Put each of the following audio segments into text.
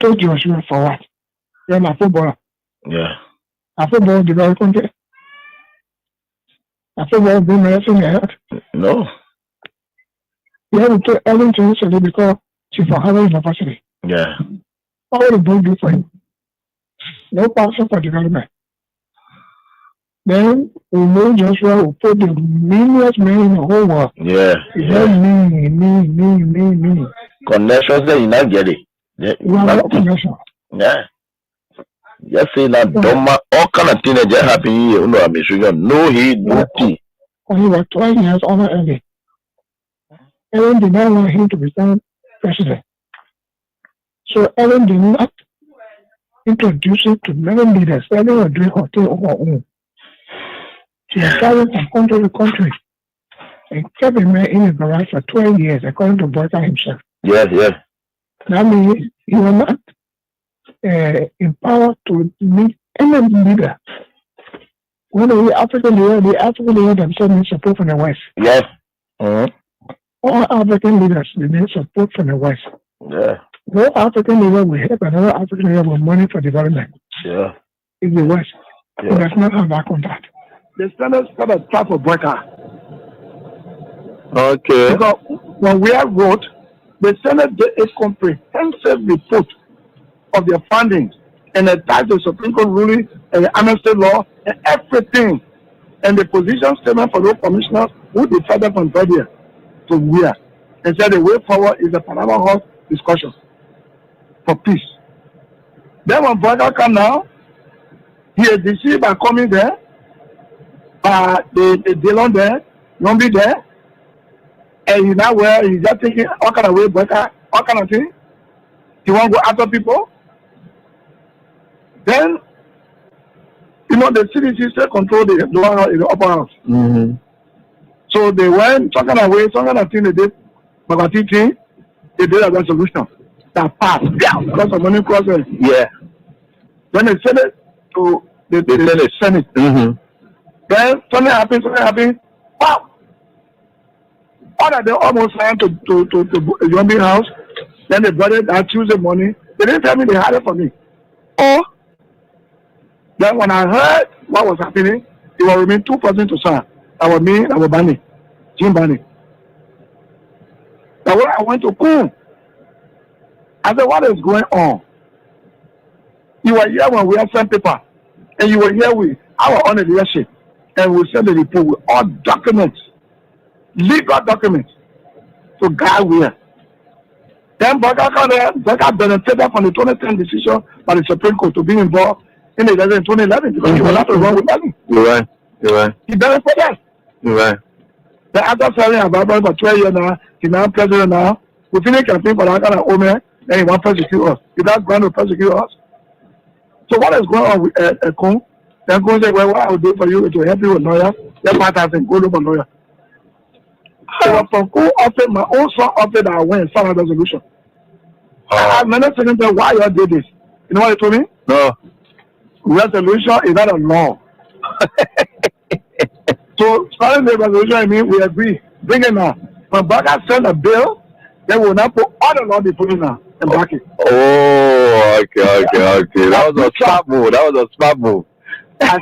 told Joshua for what? You're a footballer. Yeah. A football development country. A football being ahead. No. You have to tell everything to because she's from Harvard University. Yeah. What will the book do for you? No passion for development. Then we know Joshua will put the meanest man in the whole world. Yeah. Me. Connections that you not get it. Yeah. Connection. Yeah. Just say that Doma, all kind of things that just happen here. No, I'm sure no he no tea. When he was 12 years old early, Ellen did not want him to become president. So Ellen did not introduce him to many leaders. Ellen was doing her thing on her own. She was traveling from country to country and kept a man in his garage for 12 years, according to Boyka himself. Yes. That means he was not empowered to meet any leader. When the African leader themselves need support from the West. Yes. Mm-hmm. All African leaders need support from the West. Yeah. No African leader will help another African leader with money for development. Yeah. In the West. Yeah. It does not have that contact. The standards got a type of worker. Okay. Because when we have wrote, the Senate did a comprehensive report of their findings and attached the Supreme Court ruling and the amnesty law and everything. And the position statement for those commissioners who decided from Liberia to where. And said the way forward is the Panama House discussion for peace. Then when Boyka come now, he is deceived by coming there, by the Dillon there, Nombi there, and he now where he's just thinking all kind of way Boyka, all kind of thing. He won't go after people. Then, you know, the CDC still control the lower house, the upper house. Mm-hmm. So they went some kind of way, some kind of thing they did, Magati thing, they did a resolution that passed, because of money crossing. Yeah. Then they sent it to the Senate. Mm-hmm. Then something happened, wow! All that they almost signed to Yombi house, then they brought it that Tuesday morning. They didn't tell me they had it for me. Oh! Then when I heard what was happening, it will remain 2 persons to sign. That was me, that was Bani, Jim Bani. That's when I went to Kun. I said, what is going on? You were here when we had sent paper, and you were here with our own leadership, and we sent the report with all documents, legal documents, to guide where. Then Boyka benefited from the 2010 decision by the Supreme Court to be involved in the election in 2011 because he was not to run with money. You're right. He benefited. You're right. Then after serving Ababa for 12 years now, he's now president now. We finished campaign for that kind of old man, then he wants to persecute us. He does going to persecute us. So what is going on with Kun? Then Kun said, well, what I will do for you is to help you with lawyer. Then 5,000, go look for lawyer. So from Kun offered, my own son offered that I went and found a resolution. I many seconds why you did this. You know what he told me? No. Resolution is not a law. So starting the resolution, I mean, we agree. Bring it now. When Boyka send a bill, they will not put all the law they put in now and back it. Oh, okay. That was a smart move. I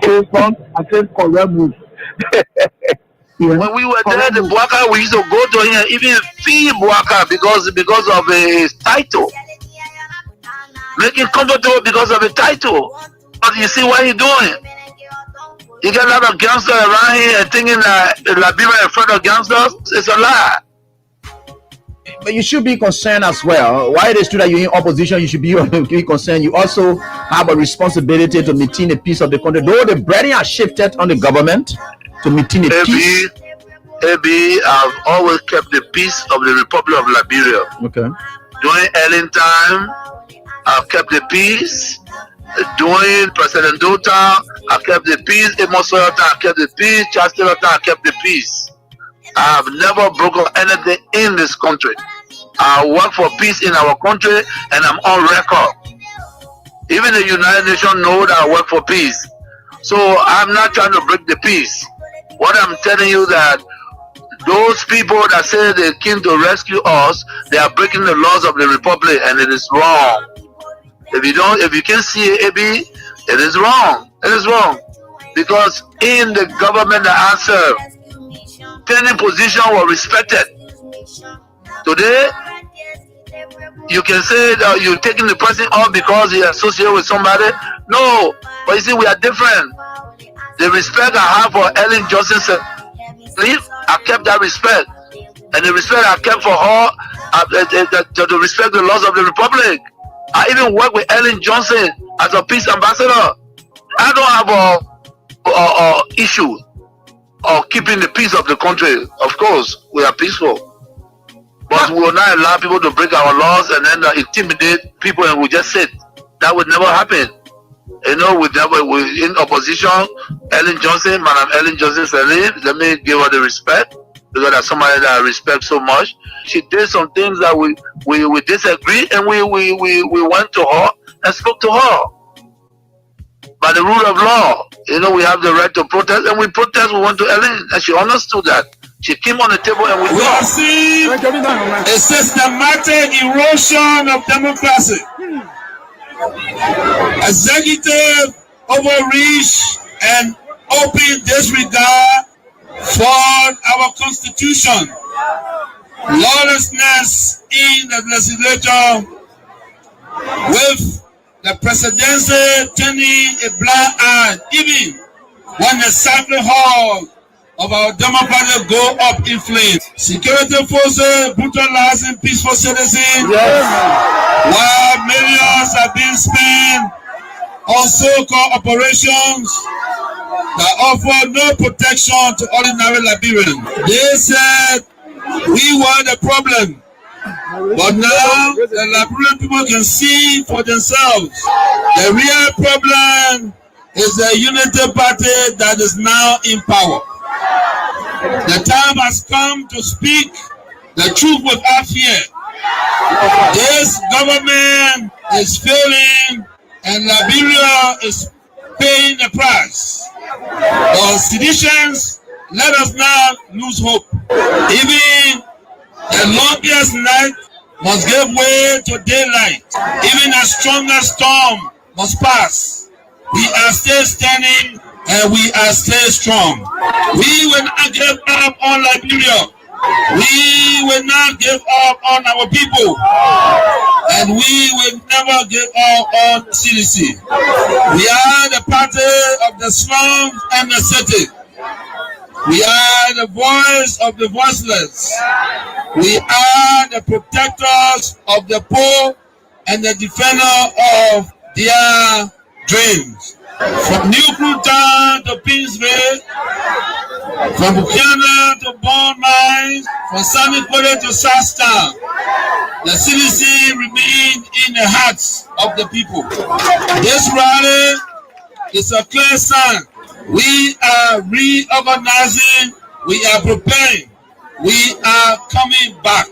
said correct move. Yeah. When we were there, the Boyka, we used to go to him, even fee Boyka because of his title. Make it comfortable because of the title. But you see what he's doing. You get a lot of gangsters around here and thinking that Liberia is afraid of gangsters. It's a lie. But you should be concerned as well. Why it is true that you're in opposition, you should be concerned. You also have a responsibility to maintain the peace of the country. Though the burden has shifted on the government to maintain the peace. AB, I've always kept the peace of the Republic of Liberia. Okay. During Ellen time, I've kept the peace. During President Dota, I kept the peace. Amos Soyota, I kept the peace. Chancellor, I kept the peace. I have never broken anything in this country. I work for peace in our country, and I'm on record. Even the United Nations know that I work for peace. So I'm not trying to break the peace. What I'm telling you that those people that say they came to rescue us, they are breaking the laws of the Republic, and it is wrong. If you can see AB, it is wrong. It is wrong. Because in the government that I serve, any position was respected. Today, you can say that you're taking the person off because he associated with somebody. No, but you see, we are different. The respect I have for Ellen Johnson, I kept that respect. And the respect I kept for her, to respect the laws of the Republic. I even work with Ellen Johnson as a peace ambassador. I don't have a issue of keeping the peace of the country. Of course, we are peaceful. But we will not allow people to break our laws and then intimidate people and we just sit. That would never happen. You know, we in opposition, Ellen Johnson, Madam Ellen Johnson Sirleaf, let me give her the respect because that's somebody that I respect so much. She did some things that we disagreed and we went to her and spoke to her. By the rule of law, you know, we have the right to protest and we protest, we went to Ellen and she understood that. She came on the table and we have seen a systematic erosion of democracy. Executive overreach and open disregard for our constitution. Lawlessness in the legislature with the presidency turning a blind eye even when the Assembly Hall of our democracy go up in flames. Security forces brutalizing peaceful citizens, while millions are being spent on so-called operations that offer no protection to ordinary Liberians. They said we were the problem, but now the Liberian people can see for themselves. The real problem is the unity party that is now in power. The time has come to speak the truth without fear. This government is failing and Liberia is paying the price. For seditions, let us not lose hope. Even the longest night must give way to daylight. Even the strongest storm must pass. We are still standing and we are still strong. We will not give up on Liberia. We will not give up on our people. And we will never give up on CDC. We are the party of the slums and the city. We are the voice of the voiceless. We are the protectors of the poor and the defender of their dreams. From New Cruton to Pinsville, from Buchanan to Bond Mines, from Sunny Quarter to Southtown, the CDC remains in the hearts of the people. This rally is a clear sign. We are reorganizing, we are preparing, we are coming back.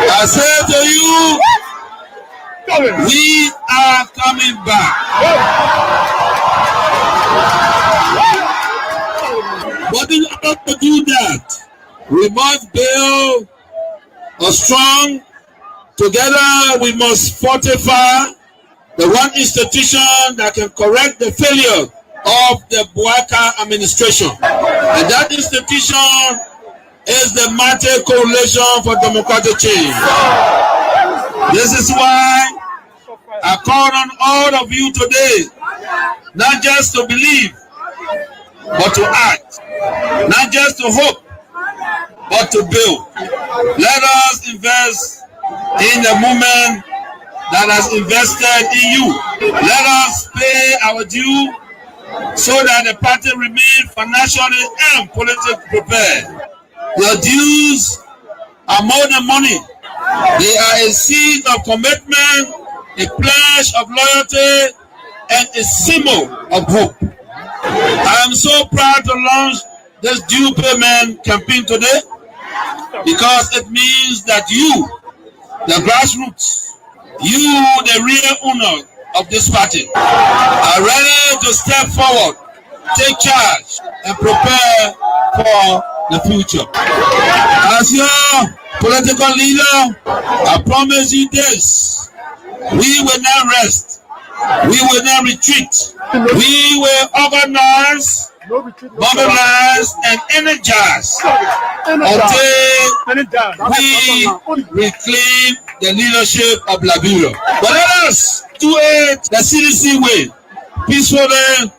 I say to you, we are coming back. But in order to do that, we must build a strong, together we must fortify the one institution that can correct the failure of the Buaka administration. And that institution is the Mighty Coalition for Democratic Change. This is why I call on all of you today, not just to believe, but to act. Not just to hope, but to build. Let us invest in the movement that has invested in you. Let us pay our due so that the party remains financially and politically prepared. Your dues are more than money. They are a seed of commitment, a pledge of loyalty, and a symbol of hope. I am so proud to launch this due payment campaign today because it means that you, the grassroots, you, the real owner of this party, are ready to step forward, take charge, and prepare for the future. As your political leader, I promise you this. We will not rest. We will not retreat. We will organize, mobilize, and energize until we reclaim the leadership of Liberia. But let us do it the CDC way, peacefully,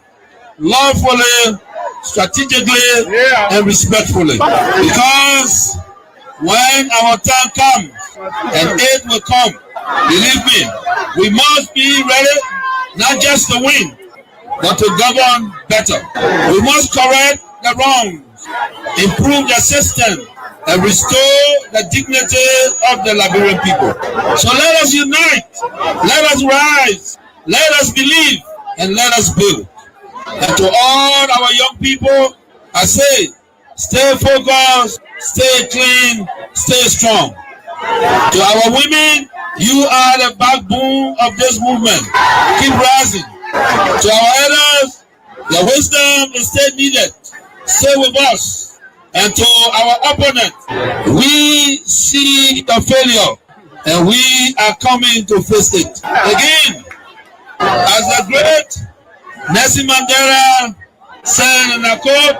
lawfully, strategically, and respectfully. Because when our time comes and aid will come, believe me, we must be ready not just to win, but to govern better. We must correct the wrongs, improve the system, and restore the dignity of the Liberian people. So let us unite, let us rise, let us believe, and let us build. And to all our young people, I say, stay focused, stay clean, stay strong. To our women, you are the backbone of this movement. Keep rising. To our elders, your wisdom is still needed. Stay with us. And to our opponent, we see the failure and we are coming to face it. Again, as the great Nelson Mandela said in a quote,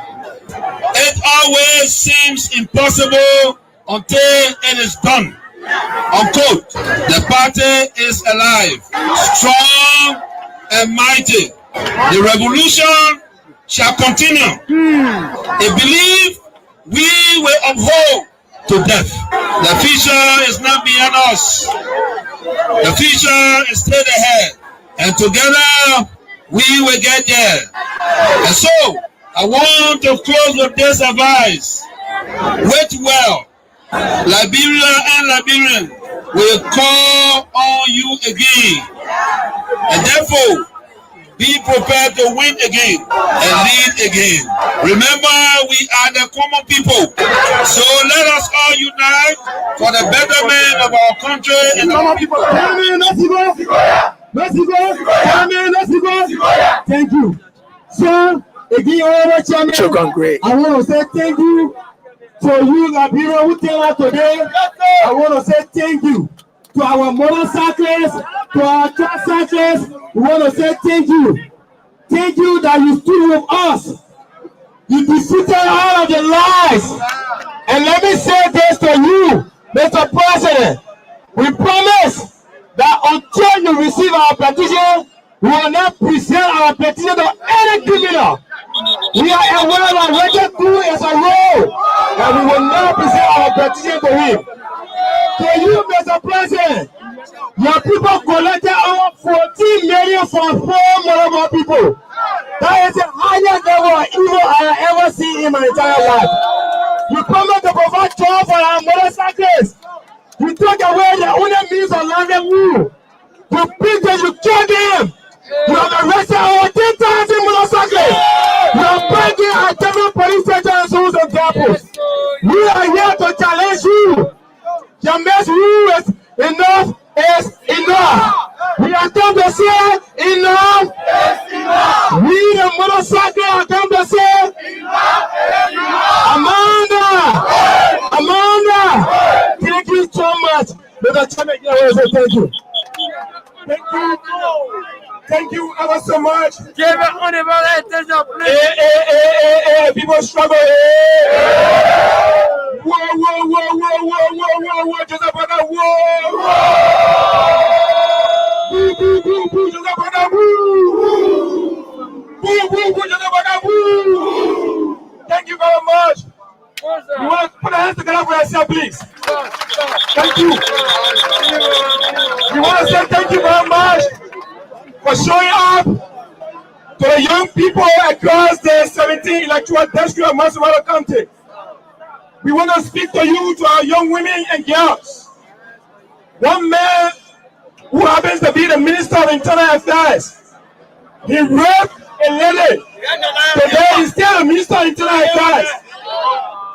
it always seems impossible until it is done. Unquote. The party is alive, strong and mighty. The revolution shall continue. A belief we will uphold to death. The future is not beyond us. The future is straight ahead. And together we will get there. And so, I want to close with this advice. Wait well. Liberia and Liberians will call on you again. And therefore, be prepared to win again and lead again. Remember, we are the common people. So let us all unite for the betterment of our country and our people. Thank you. So, again, great. I want to say thank you to you, Liberia, who came out today. I want to say thank you to our motorcyclists, to our truck cyclists. We want to say thank you. Thank you that you stood with us. You defeated all of the lies. And let me say this to you, Mr. President. We promise that until you receive our petition, we will not present our petition to any criminal. We are aware that Richard Koo is a role, and we will not present our petition to him. To you, Mr. President, your people collected over 14 million from 4 million people. That is the highest level of evil I have ever seen in my entire life. You promised to provide job for our motorcyclists. You took away the only means of livelihood. You beat them, you killed them. You have arrested over 10,000 motorcyclists. You are breaking our different police stations, schools, and temples. We are here to challenge you. Your mess rule is enough is enough. We are come to say enough is enough. We the motorcycle are come to say enough is enough. Amanda, thank you so much. Mr. Chairman, I want to say thank you. Thank you. Thank you ever so much. Give it on the attention, please. People struggle. Whoa. Just about that. Whoa. Boo. Just about that. Boo. Just about that. Boo. Thank you very much. You want to put your hands together for yourself, please. Thank you. You want to say thank you very much for showing up to the young people across the 17 electoral districts of Massachusetts County. We want to speak to you, to our young women and girls. One man who happens to be the Minister of Internal Affairs, he raped a lady. Today he's still the Minister of Internal Affairs.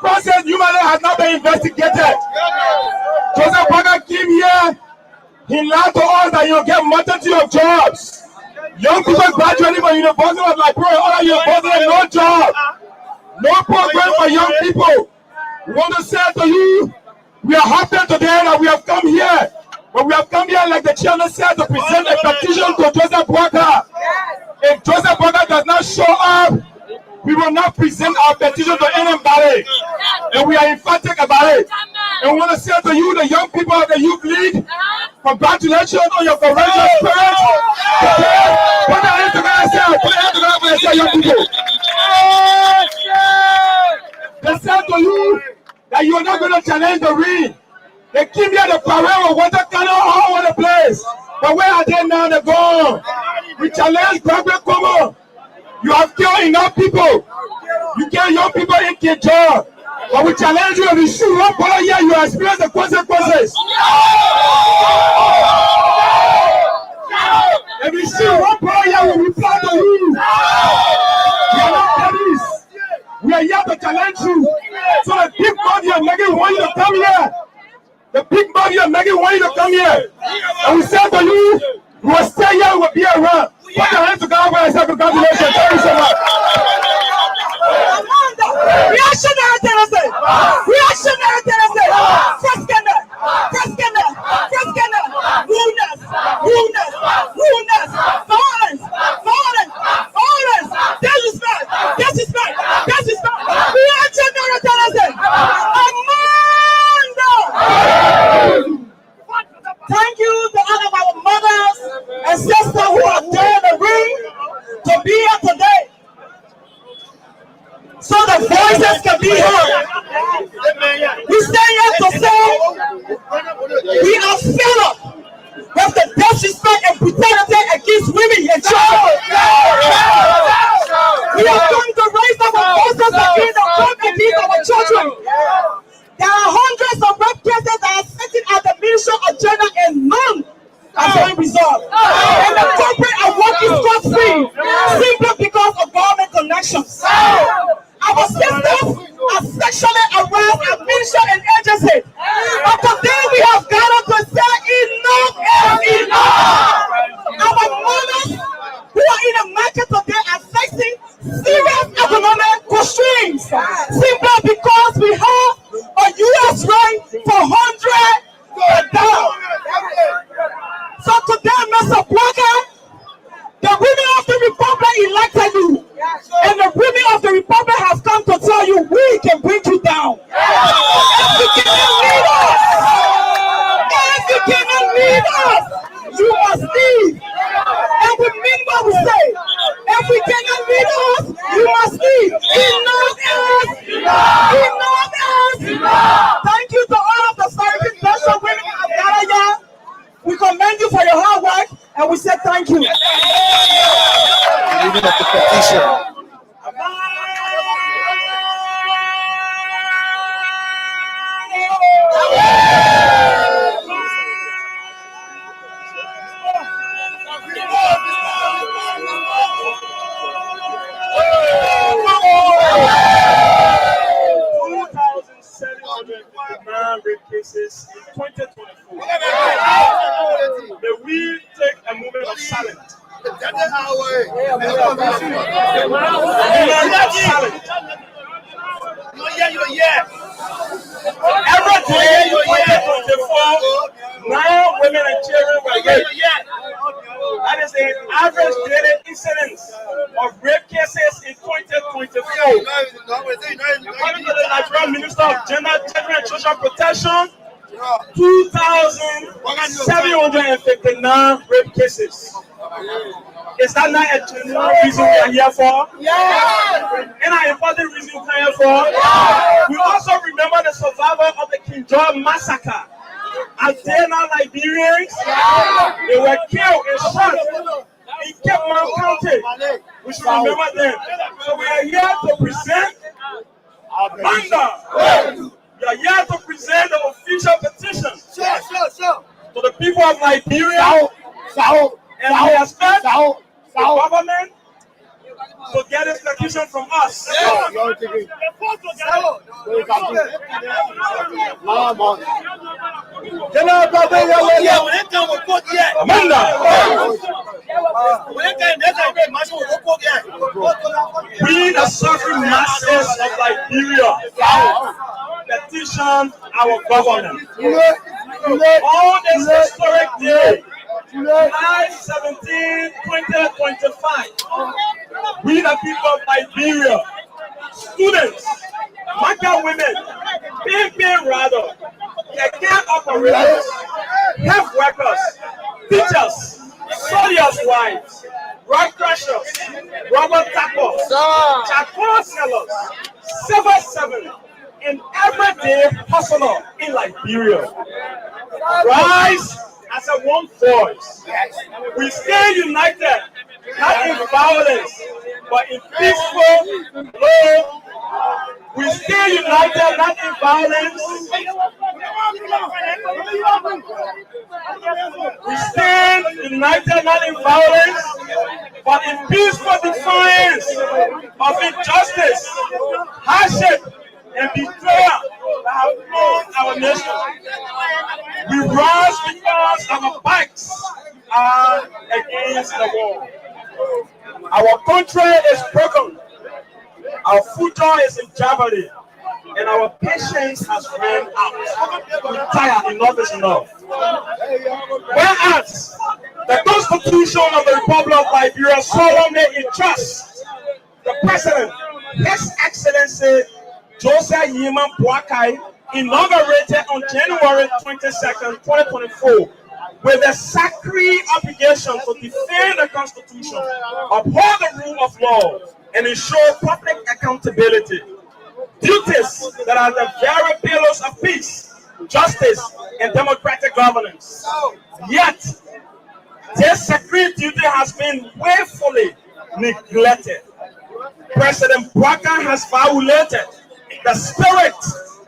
Process human has not been investigated. Joseph Parker came here. He lied to us that you'll get multitude of jobs. Young people graduating from University of Liberia, other universities, no job. No program for young people. We want to say to you, We are happy today that we have come here. But we have come here, like the chairman said, to present a petition to Joseph Walker. If Joseph Walker does not show up, we will not present our petition to anybody. And we are emphatic about it. And we want to say to you, the young people of the Youth League, congratulations on your courageous spirit. Put your hands together and say, put your hands together and say, young people. They said to you that you are not going to challenge the ring. They keep here the parade of water cannon all over the place. But where are they now? They're gone. We challenge Gregory Como. You have killed enough people. You kill young people in Kinshasa. But we challenge you, if you shoot one ball here, you experience the consequences. If you shoot one ball here, we reply to you. We are not police. We are here to challenge you. So the big body are making want you to come here. The big body are making want you to come here. And we say to you, we will stay here, we will be around. Put your hands together and say congratulations. Thank you so much. Reactionary terrorism! Reactionary terrorism! First scanner! Rudeness! Violence! Disrespect! Reactionary terrorism! Amanda! Thank you to all of our mothers and sisters who are there in the ring to be here today, so the voices can be heard. We stand here to say we are fed up with the disrespect and brutality against women and children. We are going to raise our voices against our children. There are hundreds of rape cases that are sitting at the ministerial agenda and none are being resolved. And the corporate are working scot-free simply because of government connections. Our sisters are sexually harassed at ministry and agency. But today we have gathered to say enough is enough. Our mothers who are in the market today are facing serious economic constraints simply because we have a U.S. rate for $100. So today, Mr. Walker, the women of the Republic elected you, and the women of the Republic have come to tell you we can bring you down. If you cannot lead us, you must leave. And we mean what we say. If we cannot lead us, you must leave. Enough is. Thank you to all of the serving special women of Ghana. We commend you for your hard work, and we say thank you. Reading of the petition. Rape cases in 2024. May we take a moment of silence. Every day in 2024, 9 women and children were raped. That is the average daily incidence of rape cases in 2024. According to the Nigerian Minister of Gender, Children and Social Protection, 2,759 rape cases. Is that not a genuine reason we are here for? Yeah. And an important reason we are here for? Yeah. We also remember the survivor of the Kinshasa massacre. Adena Liberians, they were killed and shot in Cape Mount County. We should remember them. So we are here to present Amanda. We are here to present the official petition to the people of Liberia. And we expect the government to get this petition from us. We, the suffering masses of Liberia, petition our government. On this historic day, July 17, 2025, we the people of Liberia, students, Maka women, PNP rather, care operators, health workers, teachers, soldiers' wives, rock crushers, rubber tappers, charcoal sellers, civil servants, and everyday hustler in Liberia. Rise as a one voice. We stay united, not in violence, but in peaceful love. We stay united, not in violence. We stand united, not in violence, but in peaceful defiance of injustice, hardship, and betrayal that have wronged our nation. We rise because our backs are against the wall. Our country is broken. Our future is in jeopardy, and our patience has run out. We're tired, enough is enough. Whereas the Constitution of the Republic of Liberia solemnly entrusts the President, His Excellency Joseph Yeman Boakai, inaugurated on January 22nd, 2024, with a sacred obligation to defend the Constitution, uphold the rule of law, and ensure public accountability. Duties that are the very pillars of peace, justice, and democratic governance. Yet, this sacred duty has been willfully neglected. President Boakai has violated the spirit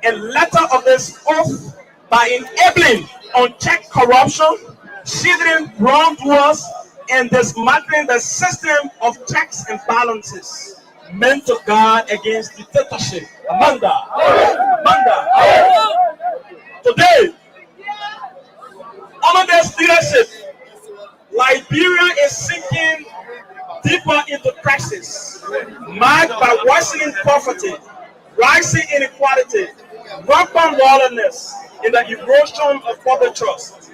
and letter of this oath by enabling unchecked corruption, shielding wrongdoers, and dismantling the system of checks and balances meant to guard against dictatorship. Amanda. Today, under this leadership, Liberia is sinking deeper into crisis, marked by worsening poverty, rising inequality, rampant lawlessness, and the erosion of public trust.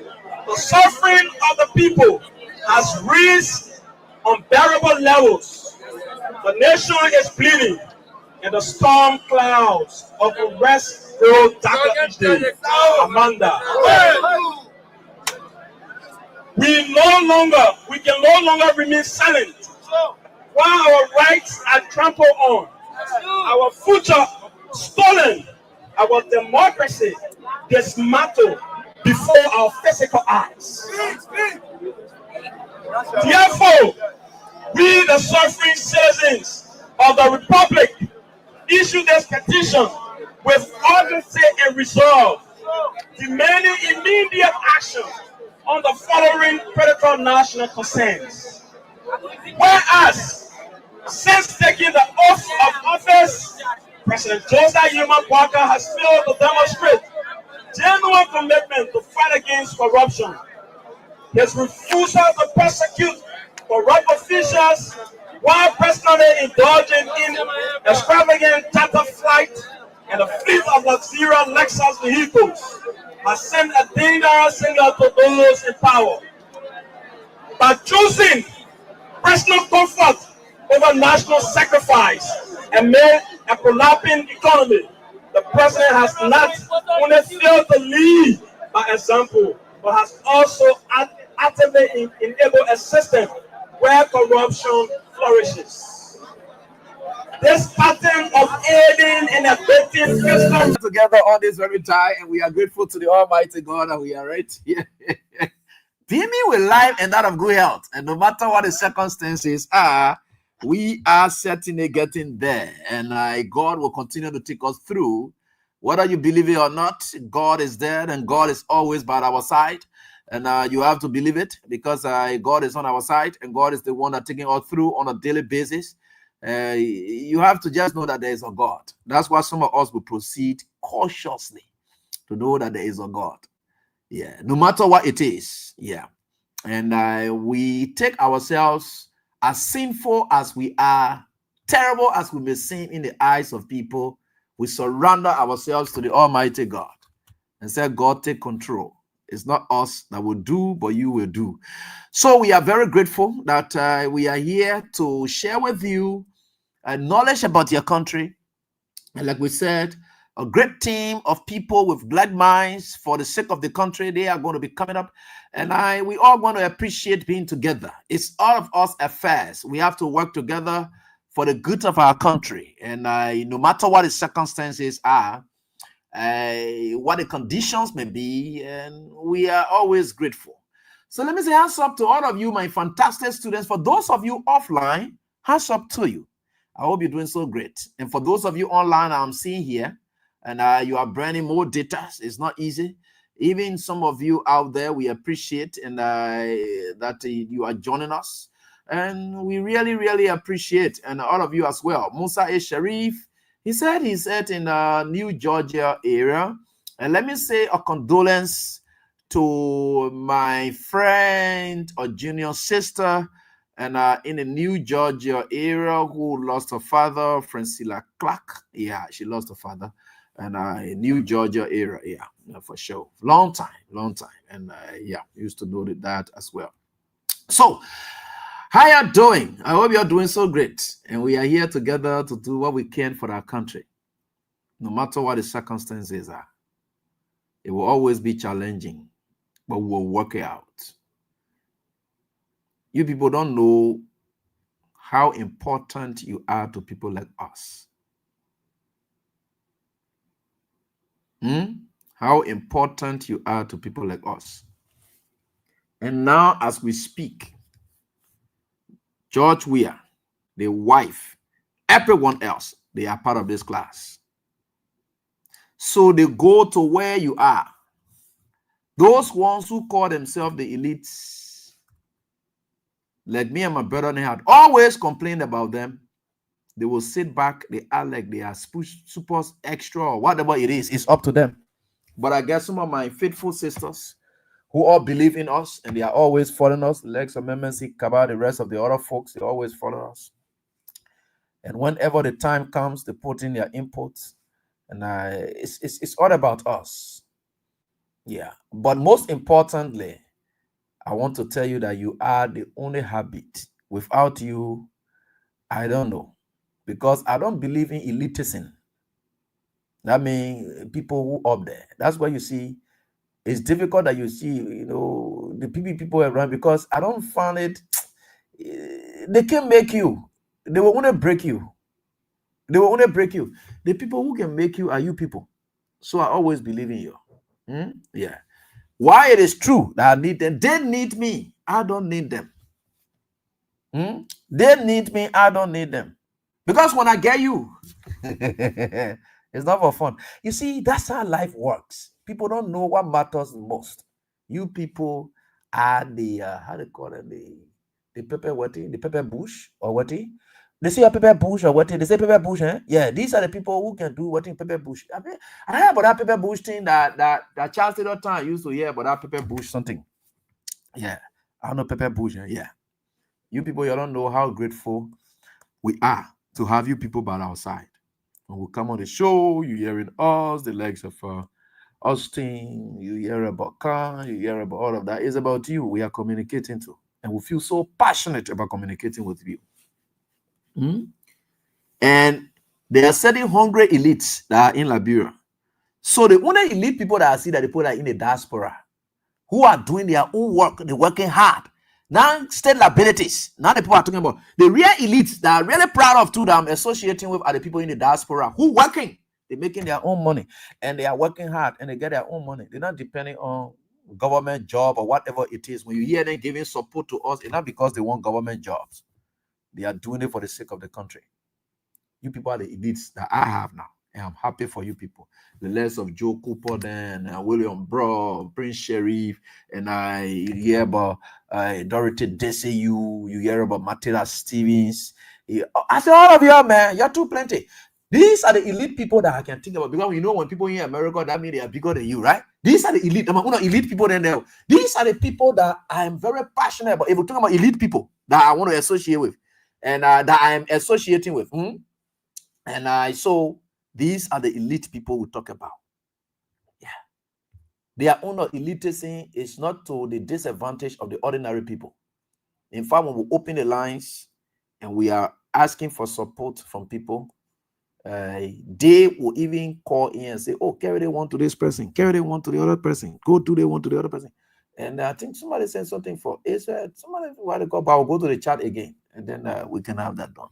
The suffering of the people has reached unbearable levels. The nation is bleeding, and the storm clouds of unrest grow darker each day. Amanda. We can no longer remain silent while our rights are trampled on, our future stolen, our democracy dismantled before our physical eyes. Therefore, we, the suffering citizens of the Republic, issue this petition with urgency and resolve, demanding immediate action on the following critical national concerns. Whereas, since taking the oath of office, President Joseph Yeman Boakai has failed to demonstrate genuine commitment to fight against corruption. His refusal to prosecute corrupt officials while personally indulging in extravagant charter flight and a fleet of luxurious Lexus vehicles has sent a dangerous signal to those in power. By choosing personal comfort over national sacrifice amid a collapsing economy, the president has not only failed to lead by example, but has also actively enabled a system where corruption flourishes. This pattern of aiding and abetting fiscal together on this very time, and we are grateful to the Almighty God that we are right here. Beaming with life and that of good health, and no matter what the circumstances are, we are certainly getting there, and God will continue to take us through. Whether you believe it or not, God is there, and God is always by our side. And you have to believe it, because God is on our side, and God is the one that's taking us through on a daily basis. You have to just know that there is a God. That's why some of us will proceed cautiously to know that there is a God. Yeah, no matter what it is. Yeah. And we take ourselves, as sinful as we are, terrible as we may seem in the eyes of people, we surrender ourselves to the Almighty God and say, God, take control. It's not us that will do, but you will do. So we are very grateful that we are here to share with you knowledge about your country. And like we said, a great team of people with glad minds for the sake of the country. They are going to be coming up. And we all want to appreciate being together. It's all of us affairs. We have to work together for the good of our country. And no matter what the circumstances are, what the conditions may be, and we are always grateful. So let me say hands up to all of you, my fantastic students. For those of you offline, hands up to you. I hope you're doing so great. And for those of you online, I'm seeing here, and you are burning more data. It's not easy. Even some of you out there, we appreciate and that you are joining us. And we really, really appreciate, and all of you as well. Musa A. Sharif, he said he's at in the New Georgia area. And let me say a condolence to my friend or junior sister and in the New Georgia area who lost her father, Francilla Clark. Yeah, she lost her father. And New Georgia area, yeah, for sure. Long time. And yeah, used to know that as well. So, how you doing? I hope you're doing so great. And we are here together to do what we can for our country. No matter what the circumstances are. It will always be challenging, but we'll work it out. You people don't know how important you are to people like us. How important you are to people like us. And now, as we speak, George Weah, the wife, everyone else, they are part of this class. So they go to where you are. Those ones who call themselves the elites, like me and my brother, they had always complained about them. They will sit back, they act like they are super extra or whatever it is. It's up to them. But I guess some of my faithful sisters who all believe in us and they are always following us, Lex Amendment, Kaba, the rest of the other folks, they always follow us. And whenever the time comes, they put in their inputs. And it's all about us. Yeah. But most importantly, I want to tell you that you are the only habit. Without you, I don't know. Because I don't believe in elitism. That means people who up there. That's why you see, it's difficult that you see, the people around, because I don't find it, they can make you. They will want to break you. They will only break you. The people who can make you are you people. So I always believe in you. Yeah. Why it is true that I need them. They need me. I don't need them. They need me. I don't need them. Because when I get you, it's not for fun. You see, that's how life works. People don't know what matters most. You people are the, how they call it, the pepper the pepper bush or what? They say a pepper bush or what? They say pepper bush, eh? Yeah, these are the people who can do what in pepper bush. I heard about that pepper bush thing that Charles Taylor Town used to hear about that pepper bush something. Yeah, I know pepper bush, yeah. You people, you don't know how grateful we are to have you people by our side. When we come on the show, you hearing us, the likes of Austin, you hear about Khan, you hear about all of that. It's about you we are communicating to. And we feel so passionate about communicating with you. And there are certain hungry elites that are in Liberia. So the only elite people that I see that the people that are in the diaspora who are doing their own work, they're working hard. Now, state liabilities. Now the people are talking about the real elites that are really proud of too that I'm associating with are the people in the diaspora who working. They're making their own money and they are working hard and they get their own money. They're not depending on government job or whatever it is. When you hear them giving support to us, it's not because they want government jobs. They are doing it for the sake of the country. You people are the elites that I have now. And I'm happy for you people. The less of Joe Cooper then, William Bro, Prince Sharif, and you hear about Dorothy Desi, you hear about Matilda Stevens. I say all of you, man, you're too plenty. These are the elite people that I can think about. Because when people in America, that means they are bigger than you, right? These are the elite. I'm not elite people then there. These are the people that I am very passionate about. If we're talking about elite people that I want to associate with and that I am associating with. And so These are the elite people we talk about. Yeah. Their own elitism is not to the disadvantage of the ordinary people. In fact, when we open the lines and we are asking for support from people, they will even call in and say, oh, carry the one to this person, carry the one to the other person, go do the one to the other person. And I think somebody said something for Israel. Somebody want to go, but I'll go to the chat again, and then we can have that done.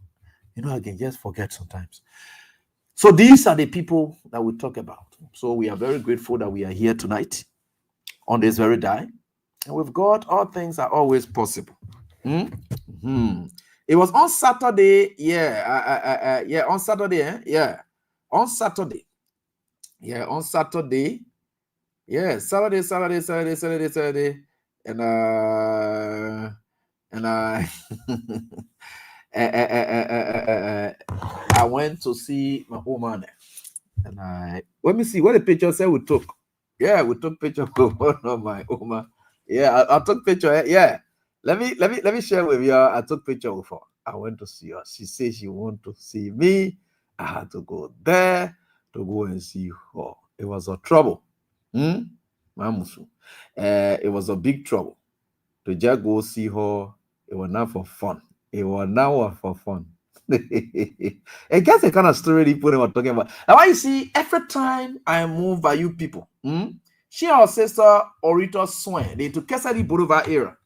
You know, I can just forget sometimes. So these are the people that we talk about. So we are very grateful that we are here tonight on this very day. And with God, all things are always possible. It was on Saturday, on Saturday, on Saturday, on Saturday, Saturday, and I I went to see my woman, and let me see what the picture said we took. Yeah, we took picture of one of my woman. Yeah, I took picture. Yeah. Let me share with you. I took picture with her. I went to see her. She said she want to see me. I had to go there to go and see her. It was a trouble. Mamusu. It was a big trouble to just go see her. It was not for fun. It was not for fun. I guess the kind of story people were talking about. Now, why you see, every time I move by you people, she and her sister Orito Swain, they took Kesari Boulevard area.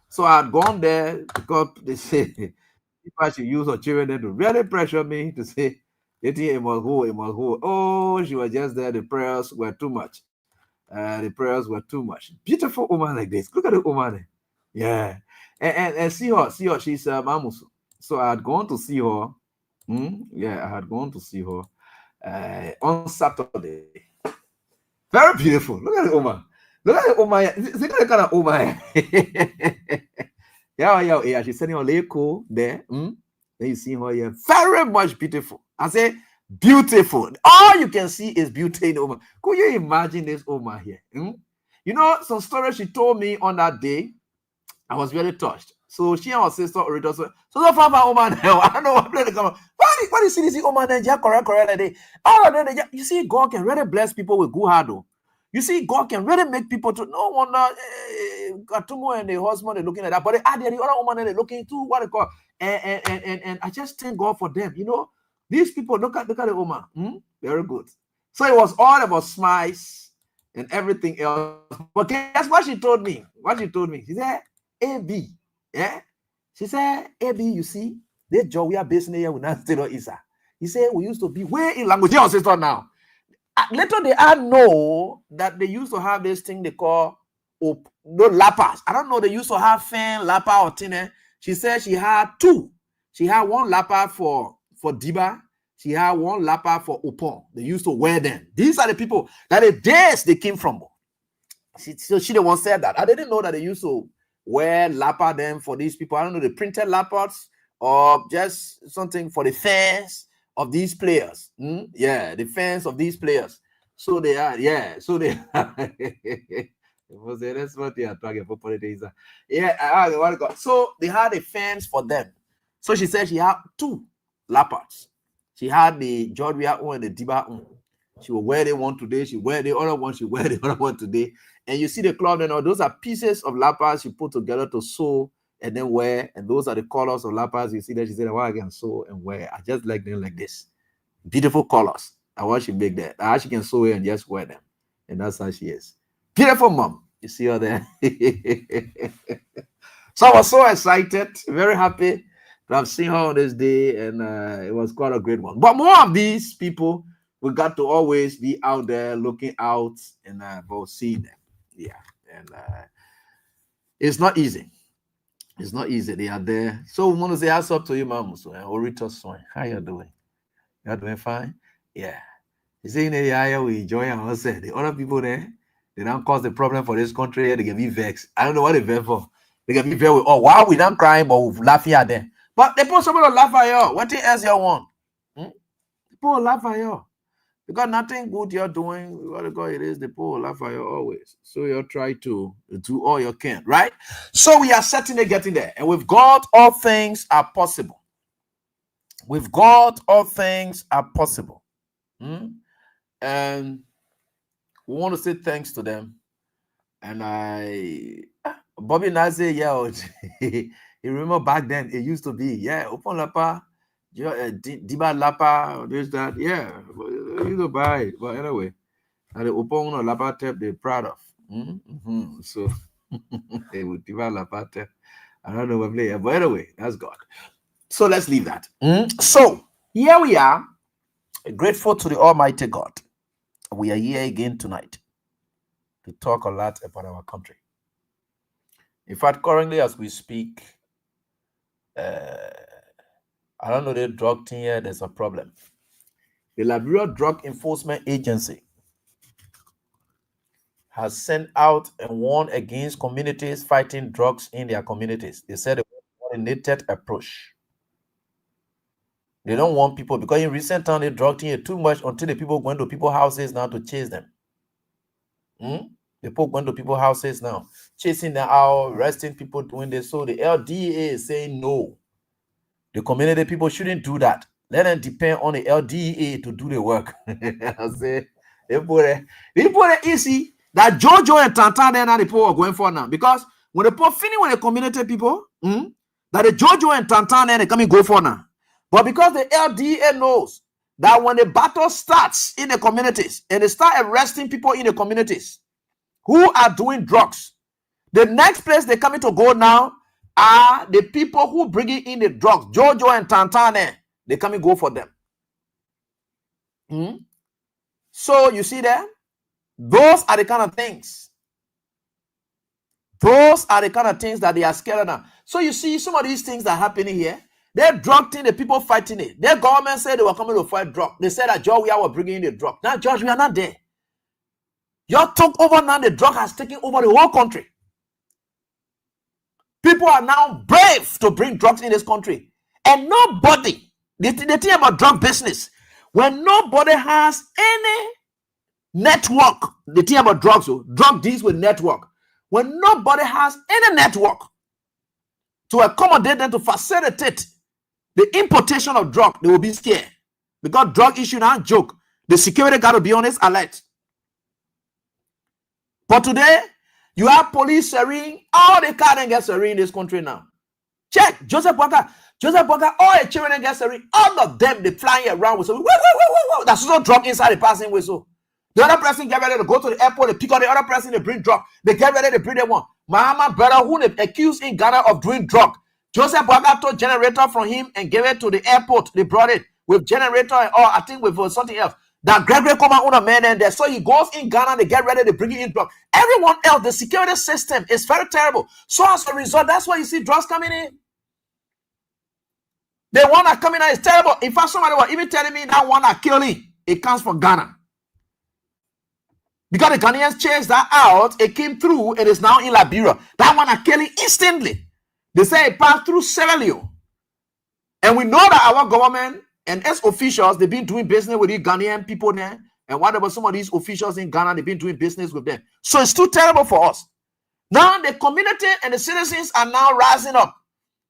So I had gone there because they say if I should use her children to really pressure me to say, it must go, it must go. Oh, she was just there. The prayers were too much. The prayers were too much. Beautiful woman like this. Look at the woman. Yeah. And see her. She's Mamusu. So I had gone to see her. I had gone to see her on Saturday. Very beautiful. Look at the woman. Look at the woman. See the kind of woman. Yeah. She's sitting on Leko there. Then you see her here. Very much beautiful. I say beautiful. All you can see is beauty in the woman. Could you imagine this woman here? You know, some stories she told me on that day. I was very touched. So she and her sister Orito, so far my woman. I don't know what to come. Why do you see this woman then? Correct. All of them, you see, God can really bless people with good heart. You see, God can really make people to no wonder Katumo and the husband are looking at that, but the other woman they're looking to what they call and I just thank God for them. You know, these people look at the woman. Very good. So it was all about smiles and everything else. But guess what she told me? She said, AB. Yeah. She said, AB, you see, this job we are based in here with not still Isa. He said, we used to be way in language. Your sister now. Later they know that they used to have this thing they call lappers. I don't know, they used to have fan, lapper or tine. She said she had two. She had one lapper for Diba. She had one lapper for Upon. They used to wear them. These are the people that the days they came from. So she the one said that. I didn't know that they used to wear lapper them for these people. I don't know, the printed lappers or just something for the fans of these players. The fans of these players. So they are, so they are. That's what they are talking about politics. So they had the fans for them. So she said she had two lappers. She had the Georgia one and the Diba one. She will wear the one today, she wear the other one, she wear the other one today. And you see the cloth, those are pieces of lappers she put together to sew and then wear. And those are the colors of lappers. You see that she said, well, I can sew and wear. I just like them like this. Beautiful colors. I want she make that. How she can sew it and just wear them. And that's how she is. Beautiful mom. You see her there. So I was so excited, very happy to have seen her on this day. And it was quite a great one. But more of these people, we got to always be out there looking out and both seeing them. Yeah. And it's not easy. It's not easy. They are there. So we want to say, how's up to you, Mom? So, Orito Swain. How you doing? You're doing fine? Yeah. You see, we enjoy ourselves. The other people there, they don't cause the problem for this country. They get me vexed. I don't know what they vex for. They get me very with, oh, wow, we don't cry, but we laughing at them. But they put somebody to laugh at you. What else you want? People laugh at you. Because nothing good you're doing, what it is, the people laugh at you always. So you try to do all you can, right? So we are certainly getting there. And with God, all things are possible. With God, all things are possible. And we want to say thanks to them. And Bobby Naze, yeah, you remember back then it used to be, open lapa, Diba lapa, this, that, you used to buy it. But anyway, and the open lapa tape they're proud of. So they would Diba lapa tape. I don't know what play, but anyway, that's God. So let's leave that. So here we are, grateful to the Almighty God. We are here again tonight to talk a lot about our country. In fact, currently as we speak, I don't know the drug thing here, there's a problem. The Liberia Drug Enforcement Agency has sent out a warn against communities fighting drugs in their communities. They said a coordinated approach. They don't want people, because in recent time, the drug thing too much until the people going to people's houses now to chase them. The people going to people's houses now, chasing them out, arresting people doing this. So the LDA is saying no. The community people shouldn't do that. Let them depend on the LDA to do the work. I say, they put it easy that Jojo and Tantan then are the people are going for now. Because when the people finish with the community people, that the Jojo and Tantan then they come and go for now. But because the LDA knows that when the battle starts in the communities and they start arresting people in the communities who are doing drugs, the next place they're coming to go now are the people who bringing in the drugs. Jojo and Tantane, they come and go for them. So you see that? Those are the kind of things. Those are the kind of things that they are scared of now. So you see some of these things that are happening here. They're drug thing, the people fighting it. Their government said they were coming to fight drug. They said that George, we are bringing in the drug. Now, George, we are not there. Y'all took over now. The drug has taken over the whole country. People are now brave to bring drugs in this country. And nobody, the thing about drug business, when nobody has any network, the thing about drugs, drug deals with network. When nobody has any network to accommodate them, to facilitate the importation of drug, they will be scared. Because drug issue not joke. The security got to be on its alert. But today, you have police serene, all the cars and get serene in this country now. Check Joseph Walker, all the children and get serene, all of them they flying around with so that's no drug inside the passing way. So the other person get ready to go to the airport, they pick up the other person, they bring drug, they get ready to bring them one. My brother who they accused in Ghana of doing drug. Joseph Walker took generator from him and gave it to the airport. They brought it with generator or I think with something else. That Gregory come out on a man and there. So he goes in Ghana, they get ready, they bring it in drug. Everyone else, the security system is very terrible. So as a result, that's why you see drugs coming in. The one that coming in is terrible. In fact, somebody was even telling me that one that killed him, it comes from Ghana. Because the Ghanaians chased that out, it came through, it is now in Liberia. That one that killed him instantly. They say it passed through Sierra Leone. And we know that our government and as officials, they've been doing business with the Ghanaian people there. And whatever some of these officials in Ghana, they've been doing business with them. So it's too terrible for us. Now the community and the citizens are now rising up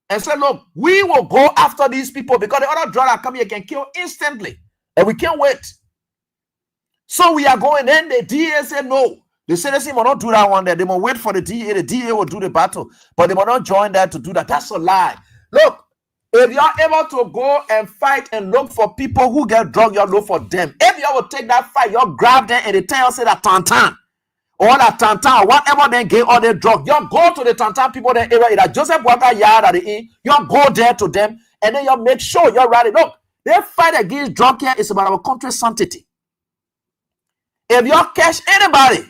and say, look, we will go after these people because the other drug that come here can kill instantly. And we can't wait. So we are going. Then the DA said, no, the citizens will not do that one there. They will wait for the DA. The DA will do the battle. But they will not join that to do that. That's a lie. Look. If you're able to go and fight and look for people who get drug, you look for them. If you will take that fight, you grab them and they tell you say that Tantan or that Tantan or whatever they get all their drug, you go to the Tantan people that area that Joseph Walker yard at the inn, you go there to them and then you make sure you're ready. Look, they fight against drug here is about our country's sanctity. If you catch anybody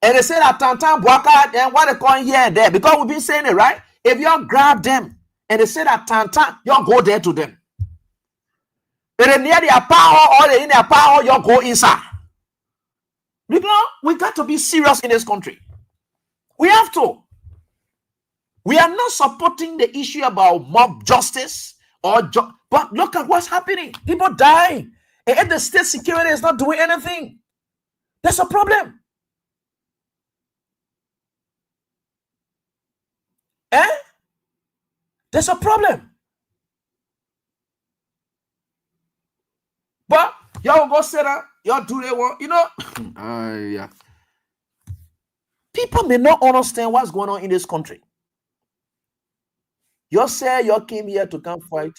and they say that Tantan Walker, then what they call here and there, because we've been saying it, right? If you grab them, and they say that Tantan, you go there to them. If they near their power or they in their power, you go inside. Because we got to be serious in this country. We have to. We are not supporting the issue about mob justice but look at what's happening. People dying. And if the state security is not doing anything, there's a problem. There's a problem. But Y'all go say that. Y'all do they want, yeah. People may not understand what's going on in this country. You say you came here to come fight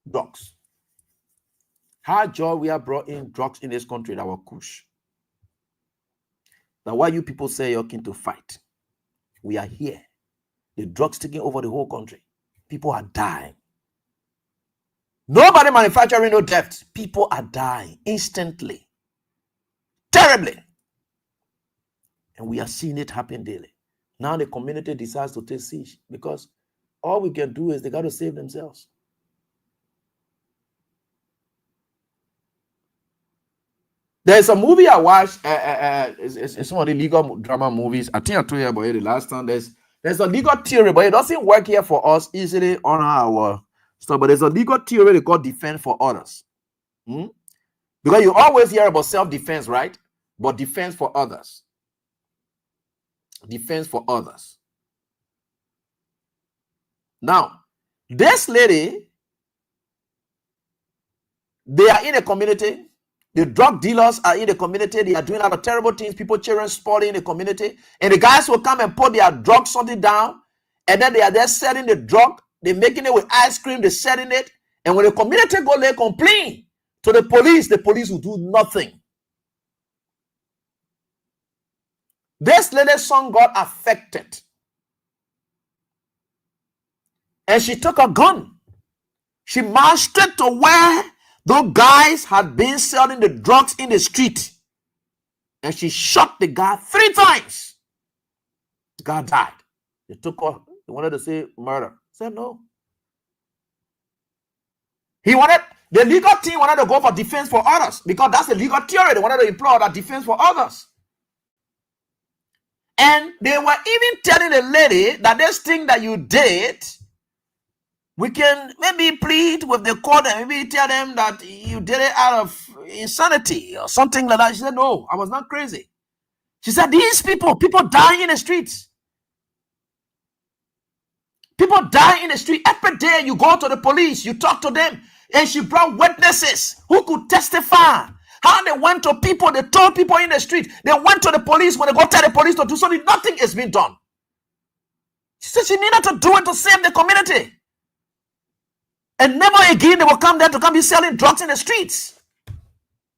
drugs. How joy we have brought in drugs in this country that were kush. Now why you people say you came to fight? We are here. The drugs taking over the whole country. People are dying. Nobody manufacturing no death. People are dying instantly. Terribly. And we are seeing it happen daily. Now the community decides to take siege because all we can do is they got to save themselves. There's a movie I watched. It's one of the legal drama movies. I think I told you about it the last time. There's a legal theory, but it doesn't work here for us easily on our stuff. But there's a legal theory they call defense for others. Because you always hear about self-defense, right? But defense for others. Defense for others. Now, this lady, they are in a community. The drug dealers are in the community. They are doing a lot of terrible things. People, children spoiling in the community. And the guys will come and put their drug something down. And then they are there selling the drug. They're making it with ice cream. They're selling it. And when the community go, they complain to the police will do nothing. This lady's son got affected. And she took a gun. She marched straight to where those guys had been selling the drugs in the street. And she shot the guy 3 times. The guy died. They took her. They wanted to say murder. Said no. The legal team wanted to go for defense for others because that's the legal theory. They wanted to employ that defense for others. And they were even telling the lady that this thing that you did, we can maybe plead with the court and maybe tell them that you did it out of insanity or something like that. She said, no, I was not crazy. She said, these people dying in the streets. People die in the street. Every day you go to the police, you talk to them. And she brought witnesses who could testify how they went to people, they told people in the street. They went to the police. When they go tell the police to do something, nothing is being done. She said she needed to do it to save the community. And never again they will come there to come be selling drugs in the streets.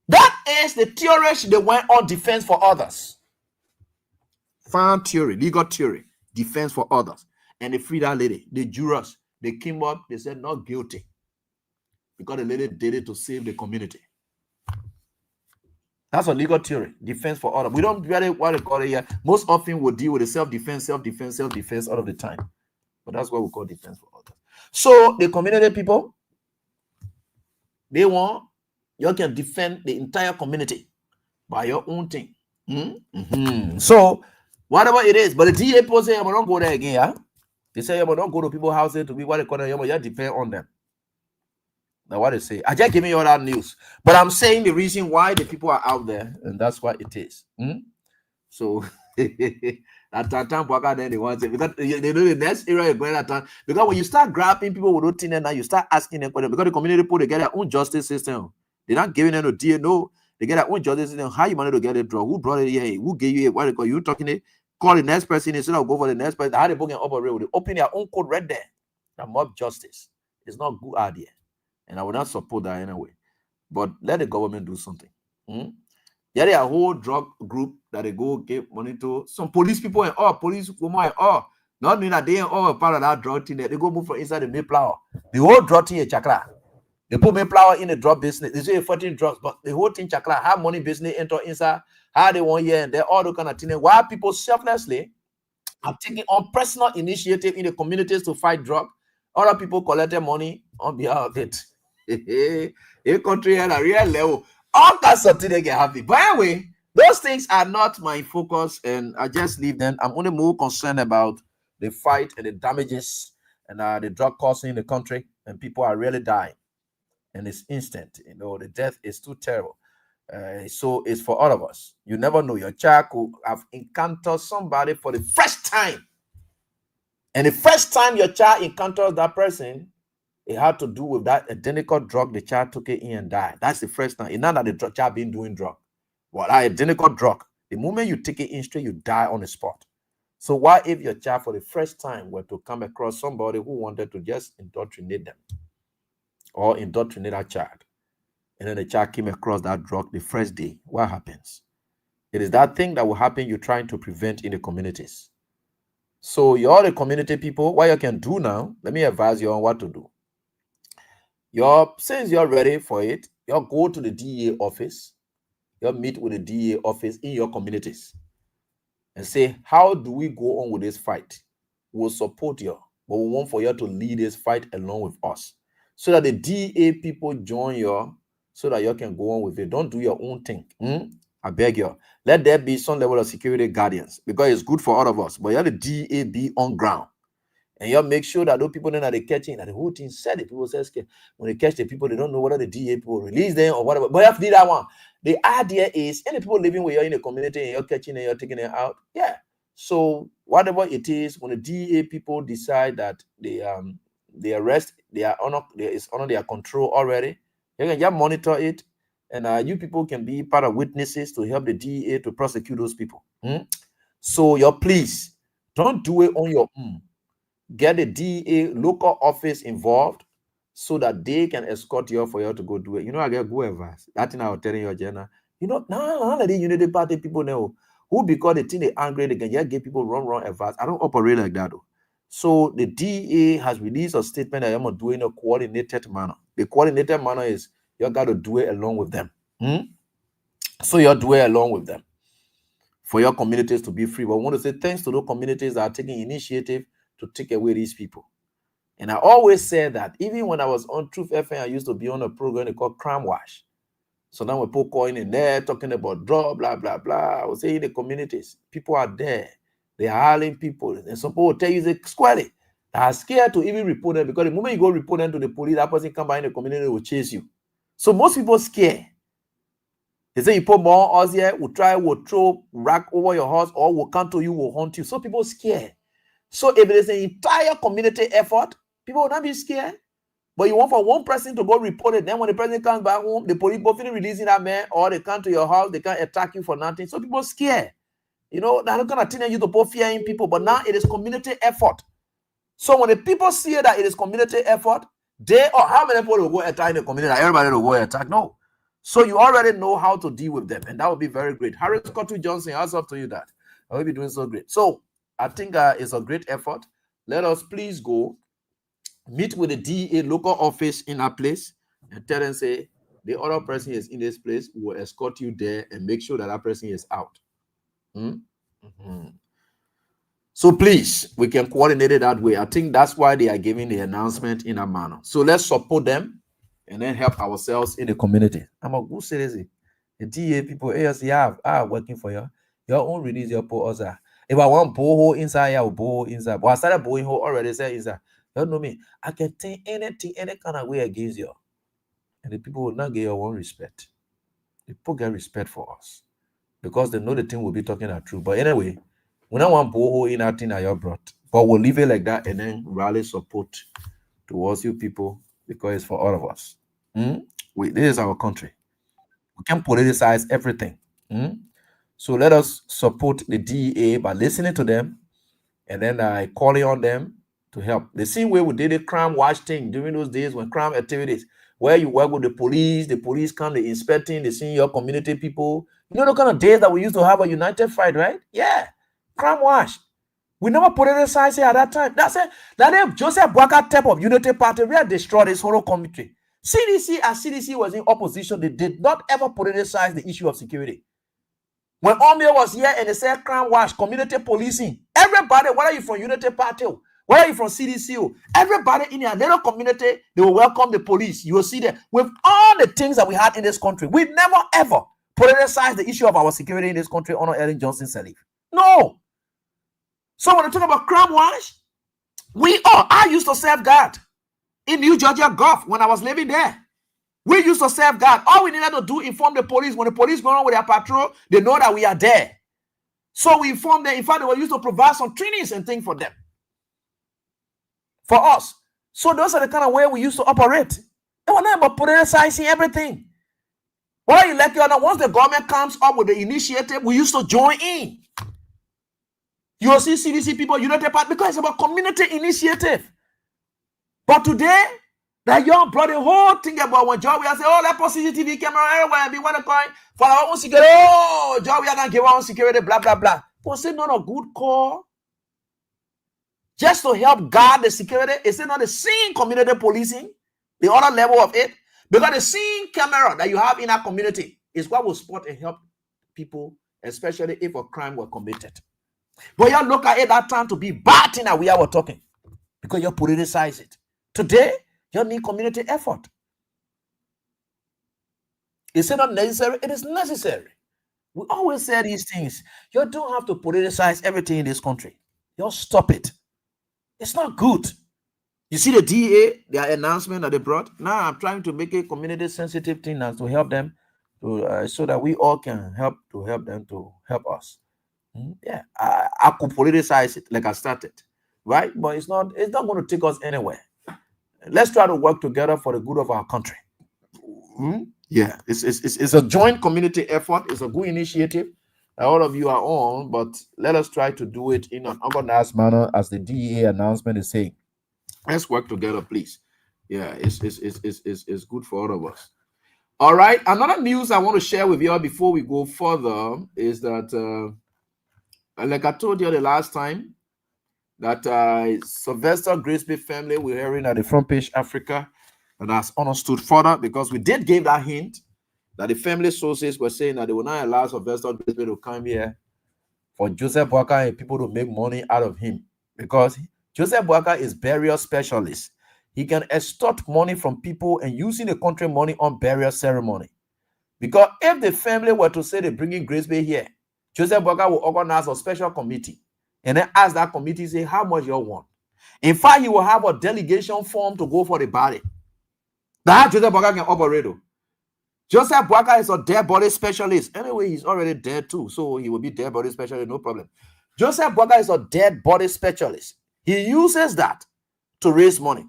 That is the theory they went on defense for others. Found theory, legal theory, defense for others. And they freed that lady. The jurors, they came up, they said not guilty. Because the lady did it to save the community. That's a legal theory, defense for others. We don't really want to call it here. Most often we'll deal with the self-defense all of the time. But that's what we call defense for others. So the community people, they want you can defend the entire community by your own thing. So whatever it is, but the DA people say, don't go there again. Yeah? They say, don't go to people's houses to be what they call them. You depend on them. Now what they say, I just giving you all that news, but I'm saying the reason why the people are out there, and that's what it is. So at time then they want it because they know the next area is going at time. Because when you start grabbing people with routine and now you start asking them because the community people they get their own justice system. They're not giving them no deal, no, they get their own justice system. How you managed to get a drug? Who brought it here? Who gave you it? What they call you talking it? Call the next person instead of go for the next person. How they book and operate? They open their own code right there. The mob justice. It's not a good idea. And I will not support that anyway. But let the government do something. There is a whole drug group that they go give money to. Some police people and all, police women and all. Not mean that they ain't all part of that drug thing. They go move from inside the Mayflower. The whole drug thing is chakra. They put Mayflower in the drug business. They say 14 drugs, but the whole thing chakra. How money business enter inside. How they want here and there. All the kind of thing. Why people selflessly are taking on personal initiative in the communities to fight drug. Other people collected money on behalf of it. A country at a real level, all kinds of things they get happy. But anyway, those things are not my focus, and I just leave them. I'm only more concerned about the fight and the damages and the drug causing in the country, and people are really dying, and it's instant. The death is too terrible. So it's for all of us. You never know. Your child could have encountered somebody for the first time, and the first time your child encounters that person, It had to do with that identical drug the child took it in and died. That's the first time. It's not that the child been doing drug. Well, that identical drug, the moment you take it in straight, you die on the spot. So why if your child for the first time were to come across somebody who wanted to just indoctrinate them or indoctrinate that child, and then the child came across that drug the first day, what happens? It is that thing that will happen you're trying to prevent in the communities. So you're the community people, what you can do now, let me advise you on what to do. Since you're ready for it, you'll go to the DEA office, you'll meet with the DEA office in your communities and say, how do we go on with this fight? We'll support you, but we want for you to lead this fight along with us so that the DEA people join you so that you can go on with it. Don't do your own thing. I beg you. Let there be some level of security guardians because it's good for all of us. But you have the DEA be on ground. And you make sure that those people that they catching, that the whole thing said it. People say, when they catch the people, they don't know whether the DA people release them or whatever. But you have to do that one. The idea is, any people living with you in the community and you're catching and you're taking it out, yeah. So whatever it is, when the DA people decide that they arrest, it's under their control already, you can just monitor it, and you people can be part of witnesses to help the DA to prosecute those people. So please don't do it on your own. Get the DA local office involved so that they can escort you for you to go do it. I get go advice. That thing I was telling you, Jenna. None of the unity party people know who, because they think they're angry, they can just give people wrong advice. I don't operate like that though. So the DA has released a statement that I'm going to do in a coordinated manner. The coordinated manner is you got to do it along with them. So you do it along with them for your communities to be free. But I want to say thanks to those communities that are taking initiative to take away these people. And I always said that even when I was on Truth FM, I used to be on a program called Crime Wash. So now we put coin in there talking about drug, blah, blah, blah. I would say in the communities, people are there. They are hiring people. And some people will tell you they squarely. They are scared to even report them because the moment you go report them to the police, that person come by in the community, they will chase you. So most people scared. They say you put more on us here, we'll throw rack over your house, or we'll come to you, we'll hunt you. So people scared. So if there's an entire community effort, people will not be scared. But you want for one person to go report it. Then when the person comes back home, the police both releasing that man, or they come to your house, they can't attack you for nothing. So people scared. They're not going to tell you to put fear in people. But now it is community effort. So when the people see that it is community effort, how many people will go attack in the community? Everybody will go attack. No. So you already know how to deal with them. And that would be very great. Harris Scott Johnson, how's up to you that? I will be doing so great. So I think it's a great effort. Let us please go meet with the DA local office in our place and tell them, say, the other person is in this place. We will escort you there and make sure that that person is out. So please, we can coordinate it that way. I think that's why they are giving the announcement in a manner. So let's support them and then help ourselves in the community. I'm a good citizen. The DA people, are working for you. Your own release your poor. If I want borehole inside, I will borehole inside. But I started borehole already. Say inside. You know me. I can think anything, any kind of way against you, and the people will not get your own respect. The people get respect for us because they know the thing will be talking the truth. But anyway, we don't want borehole in that thing that you brought, but we'll leave it like that and then rally support towards you people because it's for all of us. This is our country. We can politicize everything. So let us support the DEA by listening to them and then calling on them to help. The same way we did a crime watch thing during those days when crime activities, where you work with the police come, they inspecting, they see your community people. You know the kind of days that we used to have a united fight, right? Yeah, crime watch. We never put it aside at that time. That's it. That if Joseph Boakai type of unity party, we had destroyed this whole community. CDC was in opposition. They did not ever put it aside the issue of security. When Omeo was here and they said crime watch, community policing, everybody, whether you're from Unity Party, whether you're from CDC, everybody in your little community, they will welcome the police. You will see that with all the things that we had in this country, we never ever politicize the issue of our security in this country under Ellen Johnson Sirleaf. No. So when I talk about crime watch, I used to serve God in New Georgia Gulf when I was living there. We used to serve God. All we needed to do inform the police. When the police go on with their patrol, they know that we are there. So we informed them. In fact, they were used to provide some trainings and things for them. For us. So those are the kind of way we used to operate. It was not about politicizing everything. Whether you like it or not, once the government comes up with the initiative, we used to join in. You will see CDC people, United Party, because it's about community initiative. But today, that young brought the whole thing about when Joe, we are saying, oh, that CCTV camera everywhere, and we want to coin for our own security. Oh, Joe, we are going to give our own security, blah, blah, blah. Was it not a good call? Just to help guard the security? Is it not the same community policing? The other level of it? Because the same camera that you have in our community is what will spot and help people, especially if a crime were committed. But you look at it that time to be bad thing that we are talking, because you politicize it. Today, you need community effort. Is it not necessary? It is necessary. We always say these things. You don't have to politicize everything in this country. You stop it. It's not good. You see the DA, their announcement that they brought. Now I'm trying to make a community sensitive thing now to help them, so that we all can help them to help us. Yeah, I could politicize it like I started, right? But it's not going to take us anywhere. Let's try to work together for the good of our country. Yeah, it's a joint community effort. It's a good initiative that all of you are on, but let us try to do it in an organized manner, as the DEA announcement is saying. Let's work together, please. Yeah, it's good for all of us. All right, another news I want to share with you all before we go further is that, like I told you the last time, that Sylvester Grisby family, we're hearing at the Front Page Africa, and has understood further, because we did give that hint that the family sources were saying that they will not allow Sylvester Grisby to come here for Joseph Boakai and people to make money out of him, because Joseph Boakai is burial specialist. He can extort money from people and using the country money on burial ceremony. Because if the family were to say they're bringing Grisby here, Joseph Boakai will organize a special committee and then ask that committee, say, how much you want? In fact, he will have a delegation form to go for the body. That Joseph Boakai can operate. Joseph Boakai is a dead body specialist. Anyway, he's already dead too, so he will be dead body specialist, no problem. Joseph Boakai is a dead body specialist. He uses that to raise money.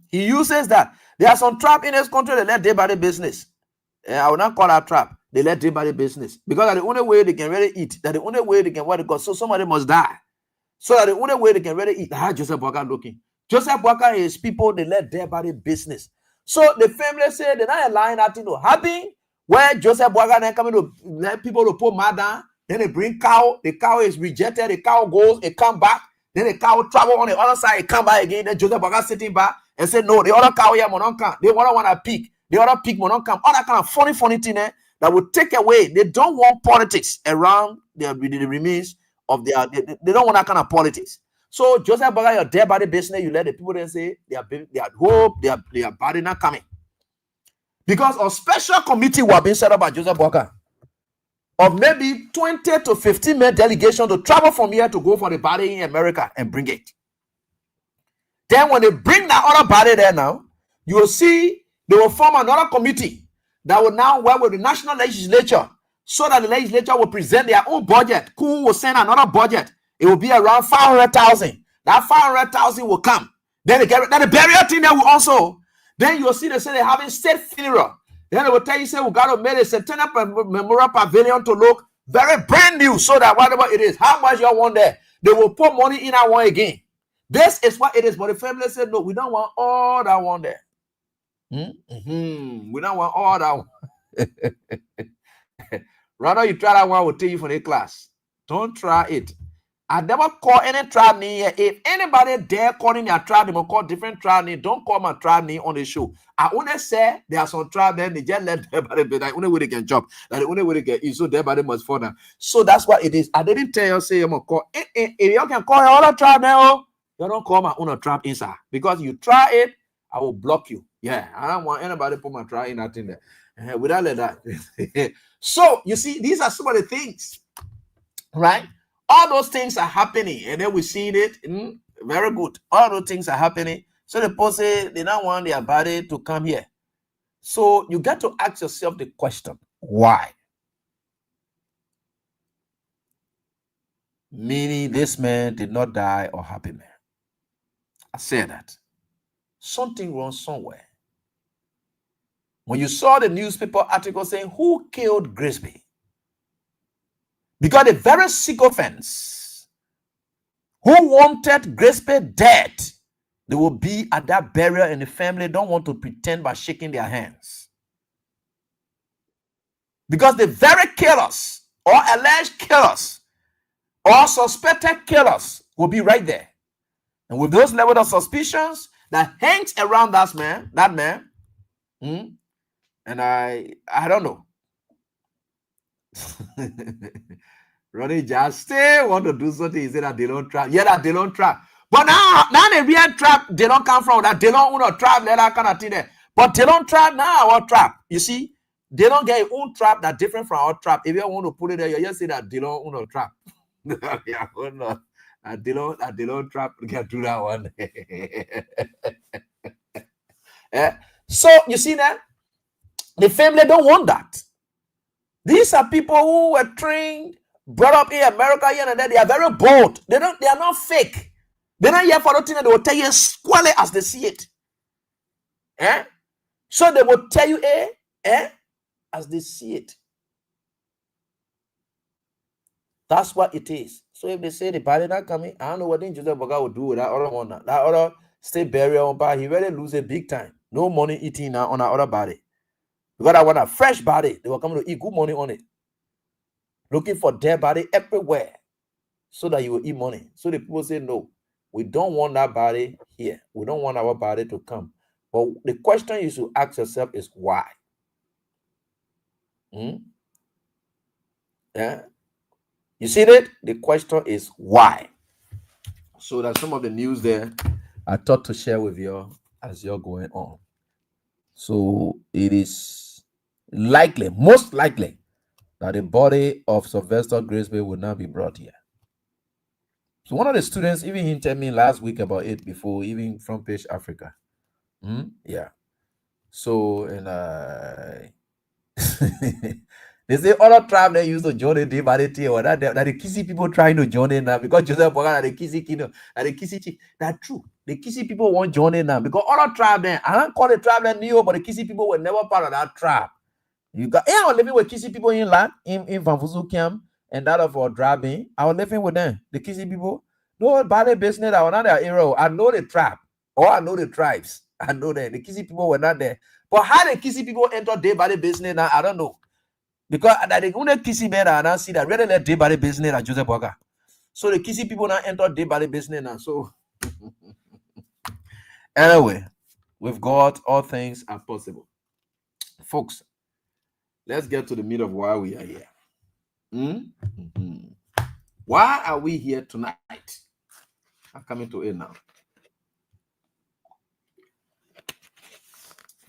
He uses that. There are some trap in this country that let dead body business. I will not call that trap. They let dead body business, because that's the only way they can really eat. That's the only way they can what it costs. So somebody must die. So that the only way they can really eat. How Joseph Boakai looking? Joseph Boakai is people, they let dead body business. So the family say they're not allowing that thing to happen, where Joseph Boakai then coming to let people to put mad down. Then they bring cow. The cow is rejected. The cow goes. It come back. Then the cow travel on the other side. It come back again. Then Joseph Boakai sitting back and say, no, the other cow here will not come. They want to pick. The other pig will not come. All that kind of funny thing there that will take away. They don't want politics around the remains of their. They don't want that kind of politics. So Joseph Boakai, your dead body business, you let the people then say they are hope, their body not coming. Because a special committee was being set up by Joseph Boakai of maybe 20 to 15 men delegation to travel from here to go for the body in America and bring it. Then when they bring that other body there now, you will see they will form another committee that will now work with the national legislature, so that the legislature will present their own budget. Who will send another budget? It will be around 500,000. That 500,000 will come. Then the burial thing there will also. Then you'll see they say they're having state funeral. Then they will tell you, say, we got to make a centennial memorial pavilion to look very brand new, so that whatever it is, how much you want there, they will put money in that one again. This is what it is. But the family said, no, we don't want all that one there. We don't want all that one. Rather, you try that one, will tell you for the class. Don't try it. I never call any tribe name here. If anybody dare calling their tribe, they will call different tribe name. Don't call my tribe name on the show. I only say there are some tribe then they just let everybody be. Like only way they can jump. Like the only way they can eat. So everybody must fall down. So that's what it is. I didn't tell you, say I'm gonna call. If you can call your other tribe now, you don't call my own tribe inside. Because you try it, I will block you. Yeah, I don't want anybody to put my tribe in that thing there. Without let that. So you see, these are some of the things, right? All those things are happening, and then we see it. Very good. All those things are happening. So the people say they don't want their body to come here. So you got to ask yourself the question, why? Meaning this man did not die a happy man. said that. Something wrong somewhere. When you saw the newspaper article saying who killed Grisby, because the very sycophants who wanted Grisby dead, they will be at that burial and the family don't want to pretend by shaking their hands. Because the very killers or alleged killers or suspected killers will be right there. And with those level of suspicions that hangs around that man, and I don't know. Ronnie just still want to do something. He said that they don't trap. Yeah, that they don't trap. But now the real trap, they don't come from that. They don't want to trap, that kind of thing there. But they don't trap now, our trap. You see, they don't get their own trap that different from our trap. If you want to put it there, you just say that they don't want to trap. Yeah, no. They don't trap. You can do that one. So you see that the family don't want that. These are people who were trained, brought up in America here and there. They are very bold. They are not fake. They're not here for nothing. They will tell you squarely as they see it. So they will tell you as they see it. That's what it is. So if they say the body not coming, I don't know what Joseph Boga will do with that other one. That other state burial, but he really lose it big time. No money eating now on that other body. Because I want a fresh body. They were coming to eat good money on it. Looking for dead body everywhere. So that you will eat money. So the people say, no, we don't want that body here. We don't want our body to come. But the question you should ask yourself is why? Yeah. You see that? The question is why? So that's some of the news there I thought to share with you as you're going on. So it is likely, most likely, that the body of Sylvester Grisby will not be brought here. So one of the students, even he told me last week about it before, even from Page Africa. Yeah. So, and they say other tribe they used to join the body or that the Kisi people trying to join in now because Joseph Boga the Kisi kingdom and the Kisi chief. That's true. The Kisi people won't join in now because other tribe then I don't call the tribe that New, but the Kisi people were never part of that tribe. You got I was living with Kisi people in land in Vanfuzu camp and that of our driving. I was living with them. The Kisi people, no body business. I was not their hero. I know the tribe or I know the tribes. I know that the Kisi people were not there. But how the Kisi people enter their body business now, I don't know. Because that they only Kisi men and I see that really let day body business at Joseph Boga. So the Kisi people now enter day body business now. So anyway, with God, all things are possible. Folks, let's get to the meat of why we are here. Why are we here tonight? I'm coming to it now.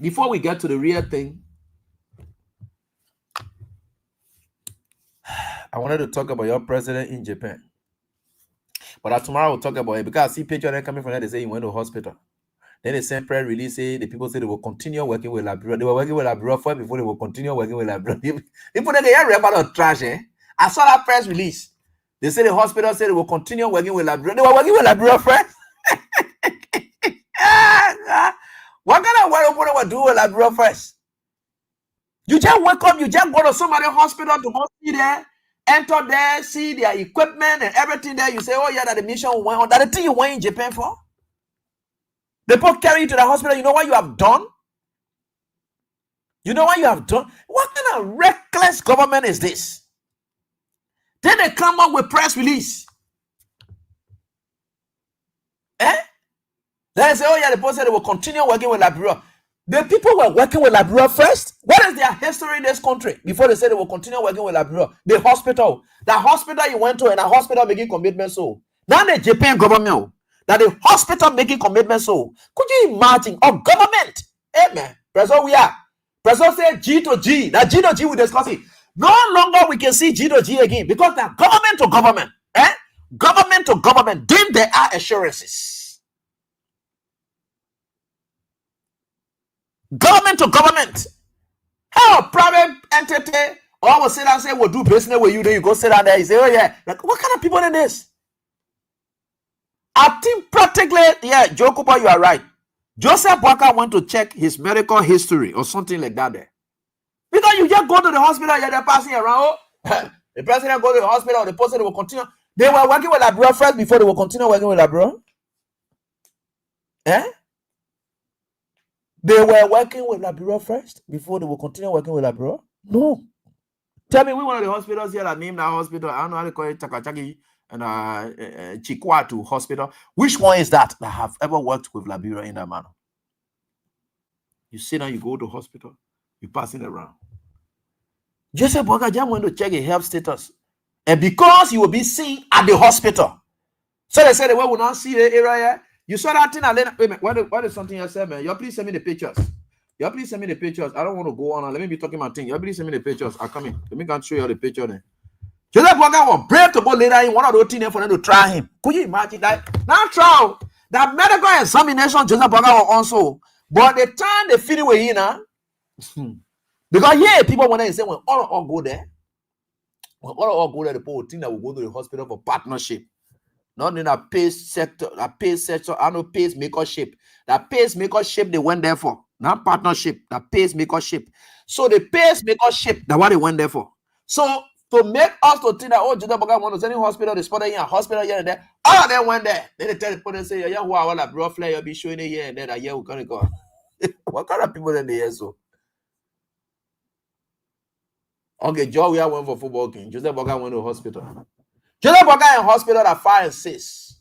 Before we get to the real thing, I wanted to talk about your president in Japan. But tomorrow we'll talk about it because I see pictures coming from there. They say he went to hospital. Then they sent prayer release. The people say they will continue working with Liberia. They were working with Liberia first before they will continue working with Liberia. People they are about of trash. I saw that press release. They say the hospital said they will continue working with Liberia. They were working with Liberia first. What kind of work will do with Liberia first? You just wake up, you just go to somebody's hospital to go see there, enter there, see their equipment and everything there. You say, oh yeah, that the mission went on. That the thing you went in Japan for? They put carry you to the hospital. You know what you have done? You know what you have done? What kind of reckless government is this? Then they come up with press release. Then they say, oh yeah, the people said they will continue working with Liberia. The people were working with Liberia first. What is their history in this country? Before they said they will continue working with Liberia. The hospital you went to and a hospital making commitment so. Now the Japan government, that the hospital making commitment so. Could you imagine? Of government. Hey man, President we are. President said G to G. That G to G we discuss it. No longer we can see G to G again because that government to government. Government to government. Then there are assurances. Government to government. How a private entity or will sit down and say, we'll do business with you. Then you go sit down there. You say, oh yeah. Like, what kind of people in this? A I think practically, yeah, Joe Cooper, you are right. Joseph Boakai went to check his medical history or something like that there. Because you just go to the hospital, they're passing around. The president go to the hospital, the person will continue. They were working with Liberia first before they will continue working with Liberia. Eh? They were working with Liberia first before they will continue working with Liberia? No. Tell me, we one of the hospitals here that named that hospital. I don't know how to call it, Takachaki and Chikwatu Hospital. Which one is that have ever worked with Liberia in that manner? You sit down, you go to hospital, you're passing around. Joseph Boakai just went to check a health status. And because you will be seen at the hospital. So they said, well, we not see the area here. You saw that thing and then, wait a minute, what is something else, man? Y'all please send me the pictures. Y'all please send me the pictures. I don't want to go on. Let me be talking my thing. Y'all please send me the pictures. I'll come in. Let me go show you the picture then. Joseph Boakai was brave to go later in one of those things for them to try him. Could you imagine that? Now trial. That medical examination, Joseph Boakai was also. But the time they feel it with him now. Because yeah, people when they say when all go there. When all go there, the people think that will go to the hospital for partnership. Not in a pace sector, I know pacemaker shape. That pacemaker shape they went there for. Not partnership, that pacemaker shape. So the pacemaker shape, that's what they went there for. So to make us to think that, oh, Joseph Boakai went to any hospital, they spotted in a hospital here and there. All of them went there. Then they tell the people, they say, yeah, who are all bro flare, you'll be showing it here and there, that yeah, we're gonna go. What kind of people in the here so? Okay, Joe, we are went for football game. Joseph Boakai went to hospital. Joseph Boakai in hospital at 5 and 6.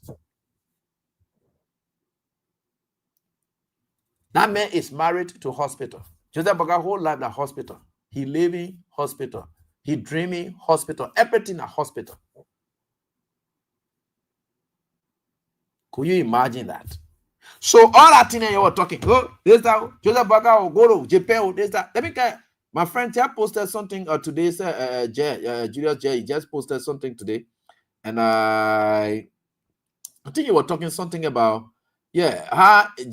That man is married to hospital. Joseph Boakai whole life at hospital. He living hospital. He dreaming hospital. Everything at hospital. Could you imagine that? So all that thing you were talking, oh, this that Joseph Boakai will go to Japan, this that. Let me get my friend here posted something today. Julius J just posted something today. And I think you were talking something about how the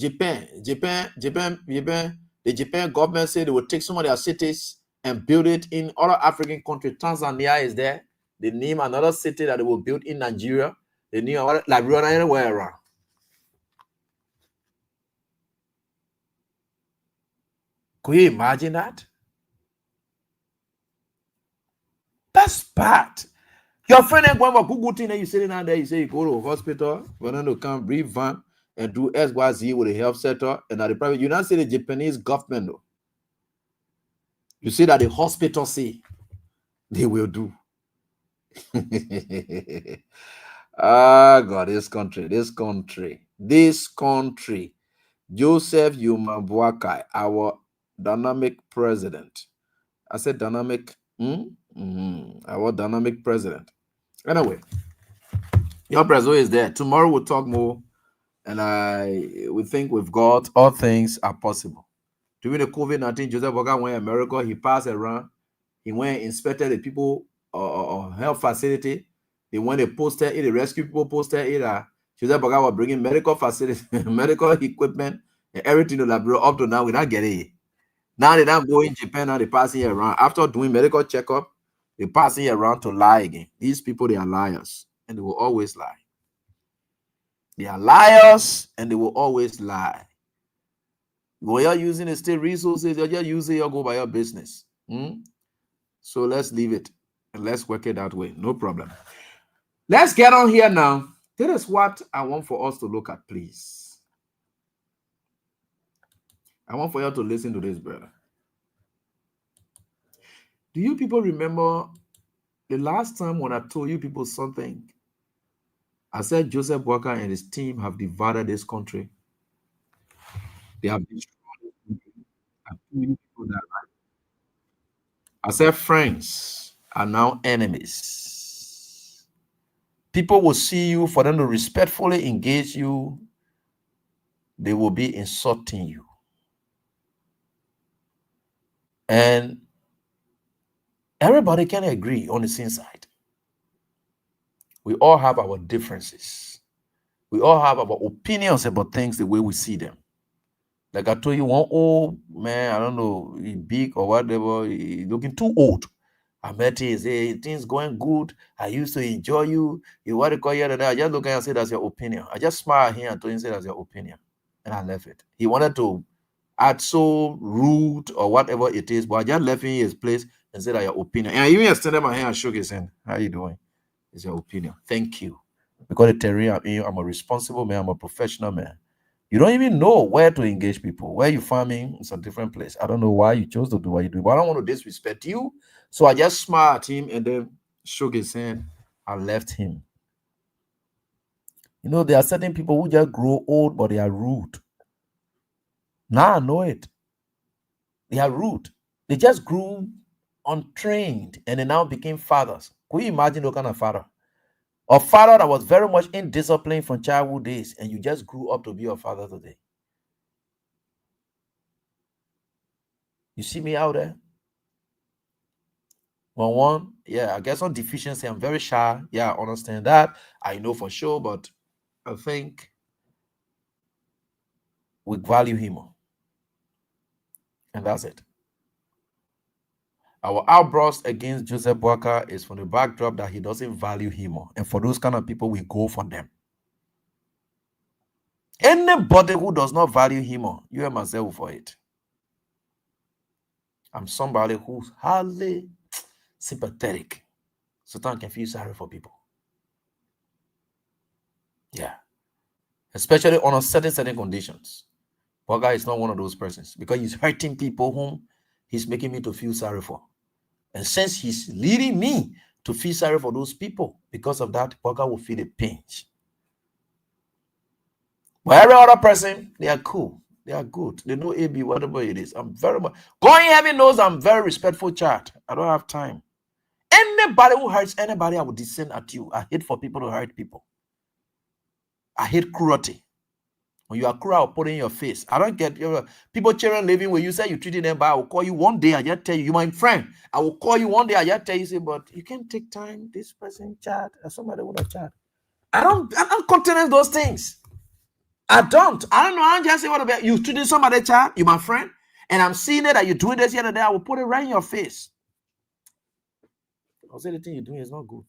Japan government said they would take some of their cities and build it in other African countries. Tanzania is there. They name another city that they will build in Nigeria. They name Liberia anywhere around. Could you imagine that? That's bad. Your friend ain't going for Google thing and you sitting down there, you say you go to a hospital, for them to come breathe van and do XYZ with the health sector and at the private. You not see the Japanese government though. You see that the hospital say they will do. Ah, God, this country. Joseph Boakai, our dynamic president. I said dynamic. Our dynamic president. Anyway, your president is there. Tomorrow we'll talk more, and we think with God all things are possible. During the COVID-19, Joseph Boakai went to America. He passed around. He went and inspected the people health facility. They went and posted it. The rescue people posted it. Joseph Boakai was bringing medical facility, medical equipment, and everything to Liberia. Up to now, we not getting it. Now they don't go in Japan. Now they passing it around. After doing medical checkup, they passing it around to lie again. These people, they are liars, and they will always lie. They are liars, and they will always lie. When you're using the state resources, you're just using your go by your business. So let's leave it and let's work it that way. No problem. Let's get on here now. This is what I want for us to look at, please. I want for you to listen to this, brother. Do you people remember the last time when I told you people something? I said Joseph Boakai and his team have divided this country. They have destroyed this country. I said friends are now enemies. People will see you, for them to respectfully engage you, they will be insulting you. And everybody can agree on the same side. We all have our differences. We all have our opinions about things the way we see them. Like I told you, one old man, I don't know, he big or whatever, he looking too old. I met you, say things going good. I used to enjoy you. You want to call here and there. I just look at you and say that's your opinion. I just smiled here and told him say that's your opinion. And I left it. He wanted to act so rude or whatever it is, but I just left him in his place and said that your opinion. And I even extended my hand and shook his hand. How you doing? It's your opinion. Thank you. Because the terrain I'm a responsible man, I'm a professional man. You don't even know where to engage people. Where you farming, it's a different place. I don't know why you chose to do what you do, but I don't want to disrespect you. So I just smiled at him and then shook his hand. I left him. You know, there are certain people who just grow old, but they are rude. Now I know it. They are rude. They just grew untrained and they now became fathers. Could you imagine what kind of father? A father that was very much indisciplined from childhood days, and you just grew up to be a father today. You see me out there? One, yeah, I guess on deficiency, I'm very shy. Yeah, I understand that. I know for sure, but I think we value him more. And that's it. Our outburst against Joseph Boakai is from the backdrop that he doesn't value him more. And for those kind of people, we go for them. Anybody who does not value him more, you and myself for it. I'm somebody who's hardly sympathetic. Sometimes I can feel sorry for people. Yeah. Especially on certain conditions. Boakai is not one of those persons because he's hurting people whom he's making me to feel sorry for. And since he's leading me to feel sorry for those people, because of that, Boakai will feel a pinch. But every other person, they are cool. They are good. They know AB, whatever it is. I'm very much. God in heaven knows I'm very respectful child. I don't have time. Anybody who hurts anybody, I will descend at you. I hate for people to hurt people. I hate cruelty. When you are cruel, I'll put it in your face. I don't get people children living where you say you treating them bad. I will call you one day. I just tell you, you're my friend. I will call you one day. I just tell you, say, but you can't take time. This person chat, somebody would have chat. I don't countenance those things. I don't know. I don't just say what about you treating somebody chat. You my friend, and I'm seeing it that you're doing this the other day. I will put it right in your face. I'll say the thing you're doing is not good.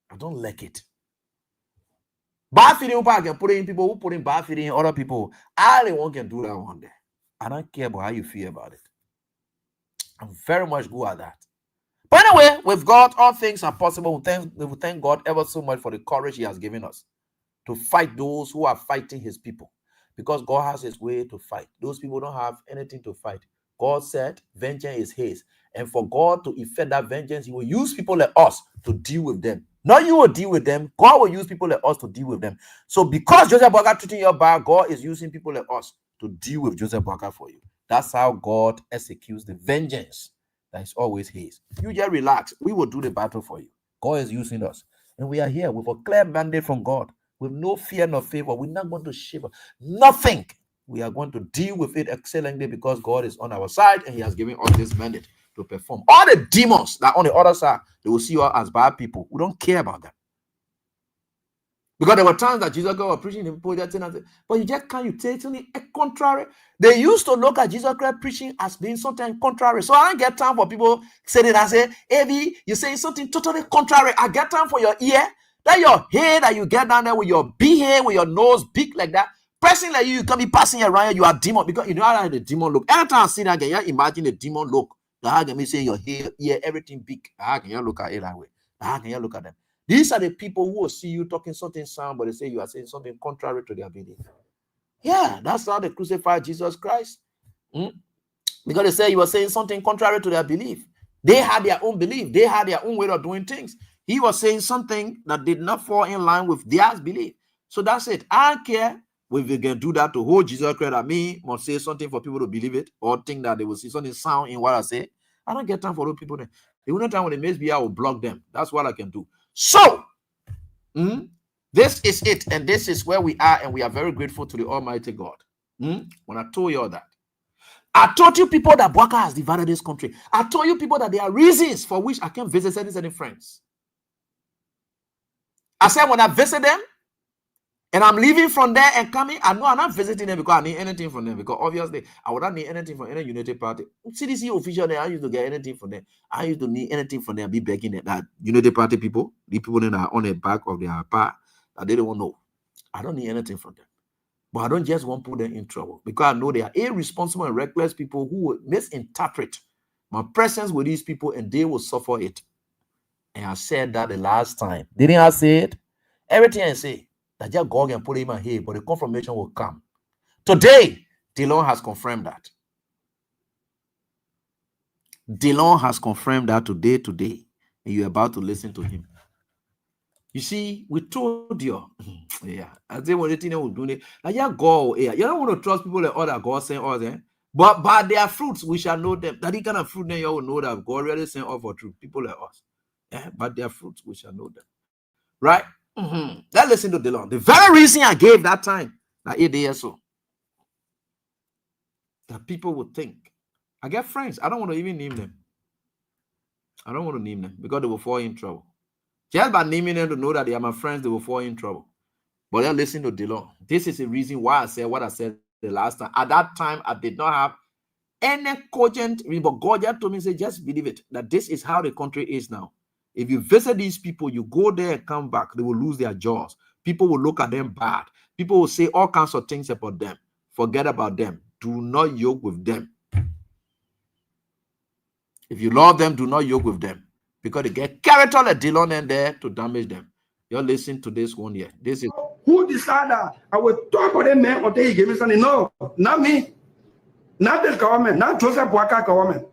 I don't like it. Bad feeling, I can put it in people who put in bad feeling in other people. Anyone can do that one day. I don't care about how you feel about it. I'm very much good at that. But anyway, with God, all things are possible. We thank God ever so much for the courage he has given us to fight those who are fighting his people. Because God has his way to fight. Those people don't have anything to fight. God said, vengeance is his. And for God to effect that vengeance, he will use people like us to deal with them. Not you will deal with them. God will use people like us to deal with them. So because Joseph Boakai treating your back, God is using people like us to deal with Joseph Boakai for you. That's how God executes the vengeance that is always his. You just relax. We will do the battle for you. God is using us. And we are here with a clear mandate from God. With no fear nor favor. We're not going to shiver. Nothing. We are going to deal with it excellently because God is on our side and he has given us this mandate to perform. All the demons that on the other side, they will see you as bad people. We don't care about them. Because there were times that Jesus Christ was preaching the people that thing, but you just can't, you take something contrary. They used to look at Jesus Christ preaching as being something contrary. So I don't get time for people saying it and say, Evie, you're saying something totally contrary. I get time for your ear. That your hair that you get down there with your big hair, with your nose big like that. Person like you can be passing around, you are demon. Because you know how the demon look. Every time I see that again, you imagine the demon look. How can me say your hair, everything big? How can you look at it that way? How can you look at them? These are the people who will see you talking something sound, but they say you are saying something contrary to their belief. Yeah, that's how they crucified Jesus Christ. Because they say you were saying something contrary to their belief. They had their own belief. They had their own way of doing things. He was saying something that did not fall in line with their belief. So that's it. I don't care if they can do that to hold Jesus Christ at me, must say something for people to believe it, or think that they will see something sound in what I say. I don't get time for those people. The only time when they miss me, I will block them. That's what I can do. So, this is it. And this is where we are. And we are very grateful to the Almighty God. When I told you all that. I told you people that Boakai has divided this country. I told you people that there are reasons for which I can't visit certain friends. I said when I visit them, And I'm leaving from there and coming. I know I'm not visiting them because I need anything from them. Because obviously, I would not need anything from any Unity Party. CDC official there, I used to get anything from them. I used to need anything from them. Be begging them. That Unity Party people, the people that are on the back of their part, that they don't know. I don't need anything from them. But I don't just want to put them in trouble. Because I know they are irresponsible and reckless people who will misinterpret my presence with these people and they will suffer it. And I said that the last time. Didn't I say it? Everything I say. That just God can put him in here, but the confirmation will come. Today, Delon has confirmed that. Delon has confirmed that today, and you're about to listen to him. You see, we told you, yeah, I say what the thing will do it. Like, yeah, go, yeah, you don't want to trust people like other God saying all that, but by their fruits we shall know them. That kind of fruit, then you will know that God really saying all for truth. People like us, yeah, by their fruits we shall know them, right? Let's listen to Delon. The very reason I gave that time, like 8 days or so, that people would think. I get friends. I don't want to even name them. I don't want to name them because they will fall in trouble. Just by naming them to know that they are my friends, they will fall in trouble. But then listen to Delon. This is the reason why I said what I said the last time. At that time, I did not have any cogent, but God just told me, say, just believe it, that this is how the country is now. If you visit these people, you go there and come back, they will lose their jaws. People will look at them bad. People will say all kinds of things about them. Forget about them. Do not yoke with them. If you love them, do not yoke with them. Because they get character like Delon in there to damage them. You're listening to this one here. This is who decided that I will talk about them man until he gave me something. No, not me. Not this government, not Joseph Boakai government.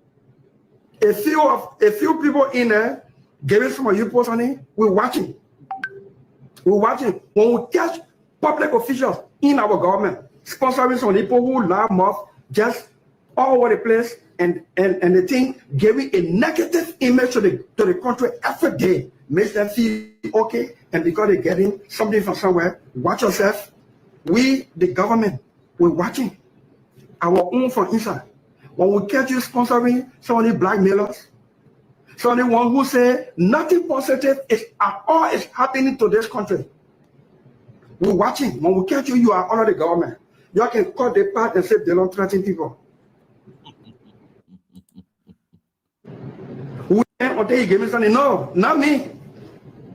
A few people in there giving some of you post on it. We're watching. We're watching. When we catch public officials in our government sponsoring some people who laugh off just all over the place and the thing giving a negative image to the country every day makes them feel okay, and because they're getting something from somewhere, watch yourself. We, the government, we're watching our own from inside. When we catch you sponsoring some of the blackmailers, some of the one who say nothing positive is at all is happening to this country, we're watching. When we catch you, you are under the government. You can cut the part and say they don't threaten people. Until he gave me something. No, not me.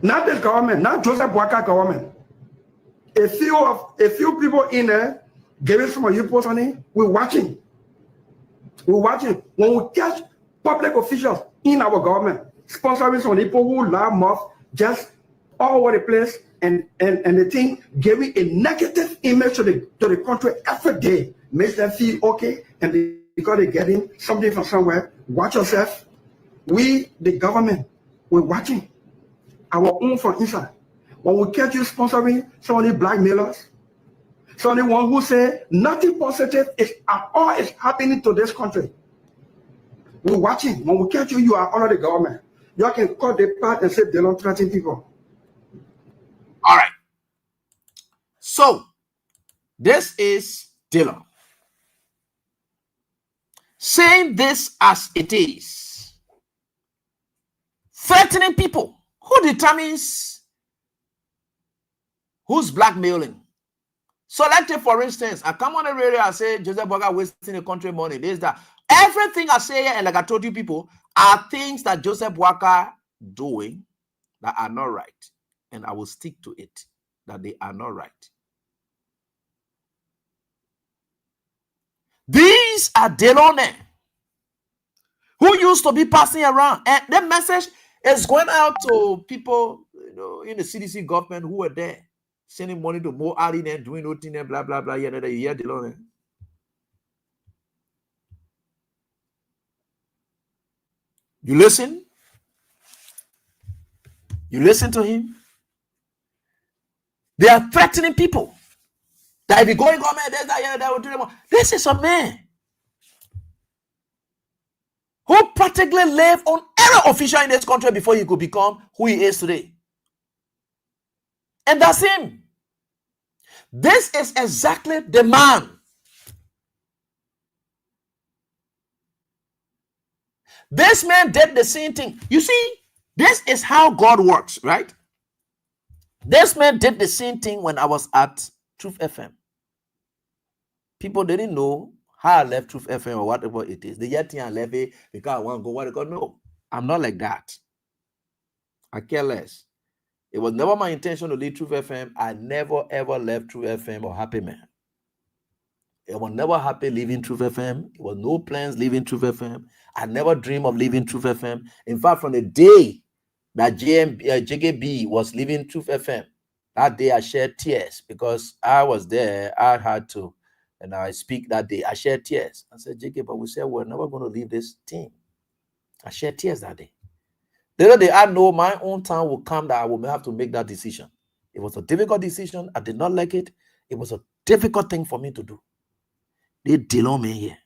Not this government, not Joseph Boakai government. A few people in there giving some of you post on it. We're watching. We're watching. When we catch public officials in our government sponsoring some people who laugh off just all over the place and the thing giving a negative image to the country every day makes them feel okay, and because they're getting something from somewhere, watch yourself. We, the government, we're watching our own from inside. When we catch you sponsoring some of the blackmailers, some of the one who say nothing positive is at all is happening to this country, we're watching. When we catch you, you are under the government. You can cut the part and say they don't threaten people. all right. So this is Delon saying this as it is, threatening people. Who determines who's blackmailing? So let's take, for instance, I come on the radio, I say Joseph Boakai wasting the country money. This, that. Everything I say here, and like I told you people, are things that Joseph Boakai doing that are not right. And I will stick to it, that they are not right. These are Delone, who used to be passing around. And the message is going out to people, you know, in the CDC government who were there, sending money to Mo Ali and doing nothing and blah, blah, blah. You hear Delone. You listen? You listen to him? They are threatening people. That if you go in government, there's that will do them. This is a man who practically lived on every official in this country before he could become who he is today. And that's him. This is exactly the man. This man did the same thing. You see, this is how God works, right? This man did the same thing when I was at Truth FM. People didn't know how I left Truth FM or whatever it is. The yet I left it because I want to go. What I go? No, I'm not like that. I care less. It was never my intention to leave Truth FM. I never ever left Truth FM or Happy Man. I was never happy leaving Truth FM. It was no plans leaving Truth FM. I never dreamed of leaving Truth FM. In fact, from the day that JGB was leaving Truth FM, that day I shed tears because I was there. I had to, and I speak that day. I shed tears. I said, JK, but we said we're never going to leave this team. I shed tears that day. The other day, I know my own time will come that I will have to make that decision. It was a difficult decision. I did not like it. It was a difficult thing for me to do. They deal me here.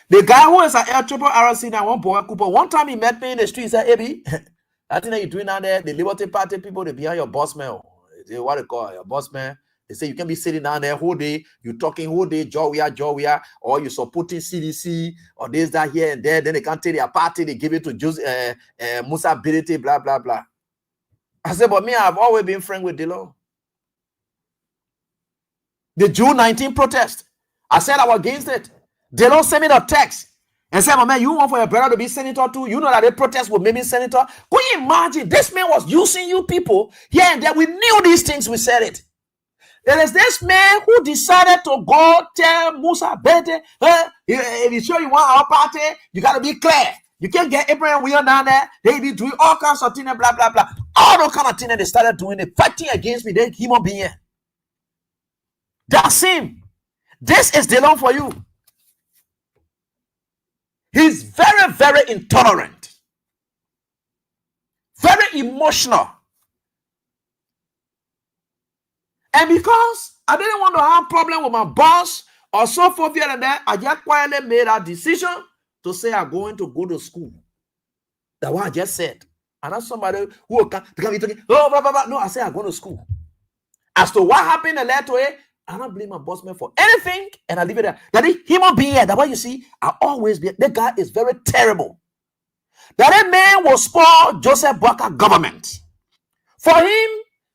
The guy who is at Air Triple RC now, one boy Cooper. One time he met me in the street. He said, "Abi, I think that you're doing down there. The Liberty Party people, they behind your boss man. They what they call your boss man. They say you can be sitting down there whole day. You talking whole day, Jowia, or you supporting CDC or this, that, here and there. Then they can't take their party. They give it to Musa Bility, blah blah blah." I said, "But me, I've always been friend with Dillon." The June 19 protest, I said I was against it. They don't send me the text and say, "My man, you want for your brother to be senator too? You know that they protest will make me senator." Can you imagine? This man was using you people here and there. We knew these things. We said it. There is this man who decided to go tell Musa Bete, if you sure you want our party, you got to be clear. You can't get Abraham William down there. They be doing all kinds of things, blah, blah, blah. All those kind of things they started doing it, fighting against me. They human being. That's him. This is the law for you. He's very, very intolerant. Very emotional. And because I didn't want to have problem with my boss or so forth here and there, I just quietly made a decision to say I'm going to go to school. That's what I just said. And that's somebody who can be talking, oh, blah, blah, blah. No, I said I'm going to school. As to what happened and led to it, I don't blame my boss man for anything, and I leave it there. That is human being. That's why you see, I always be. That guy is very terrible. That man will spoil Joseph Boakai government. For him,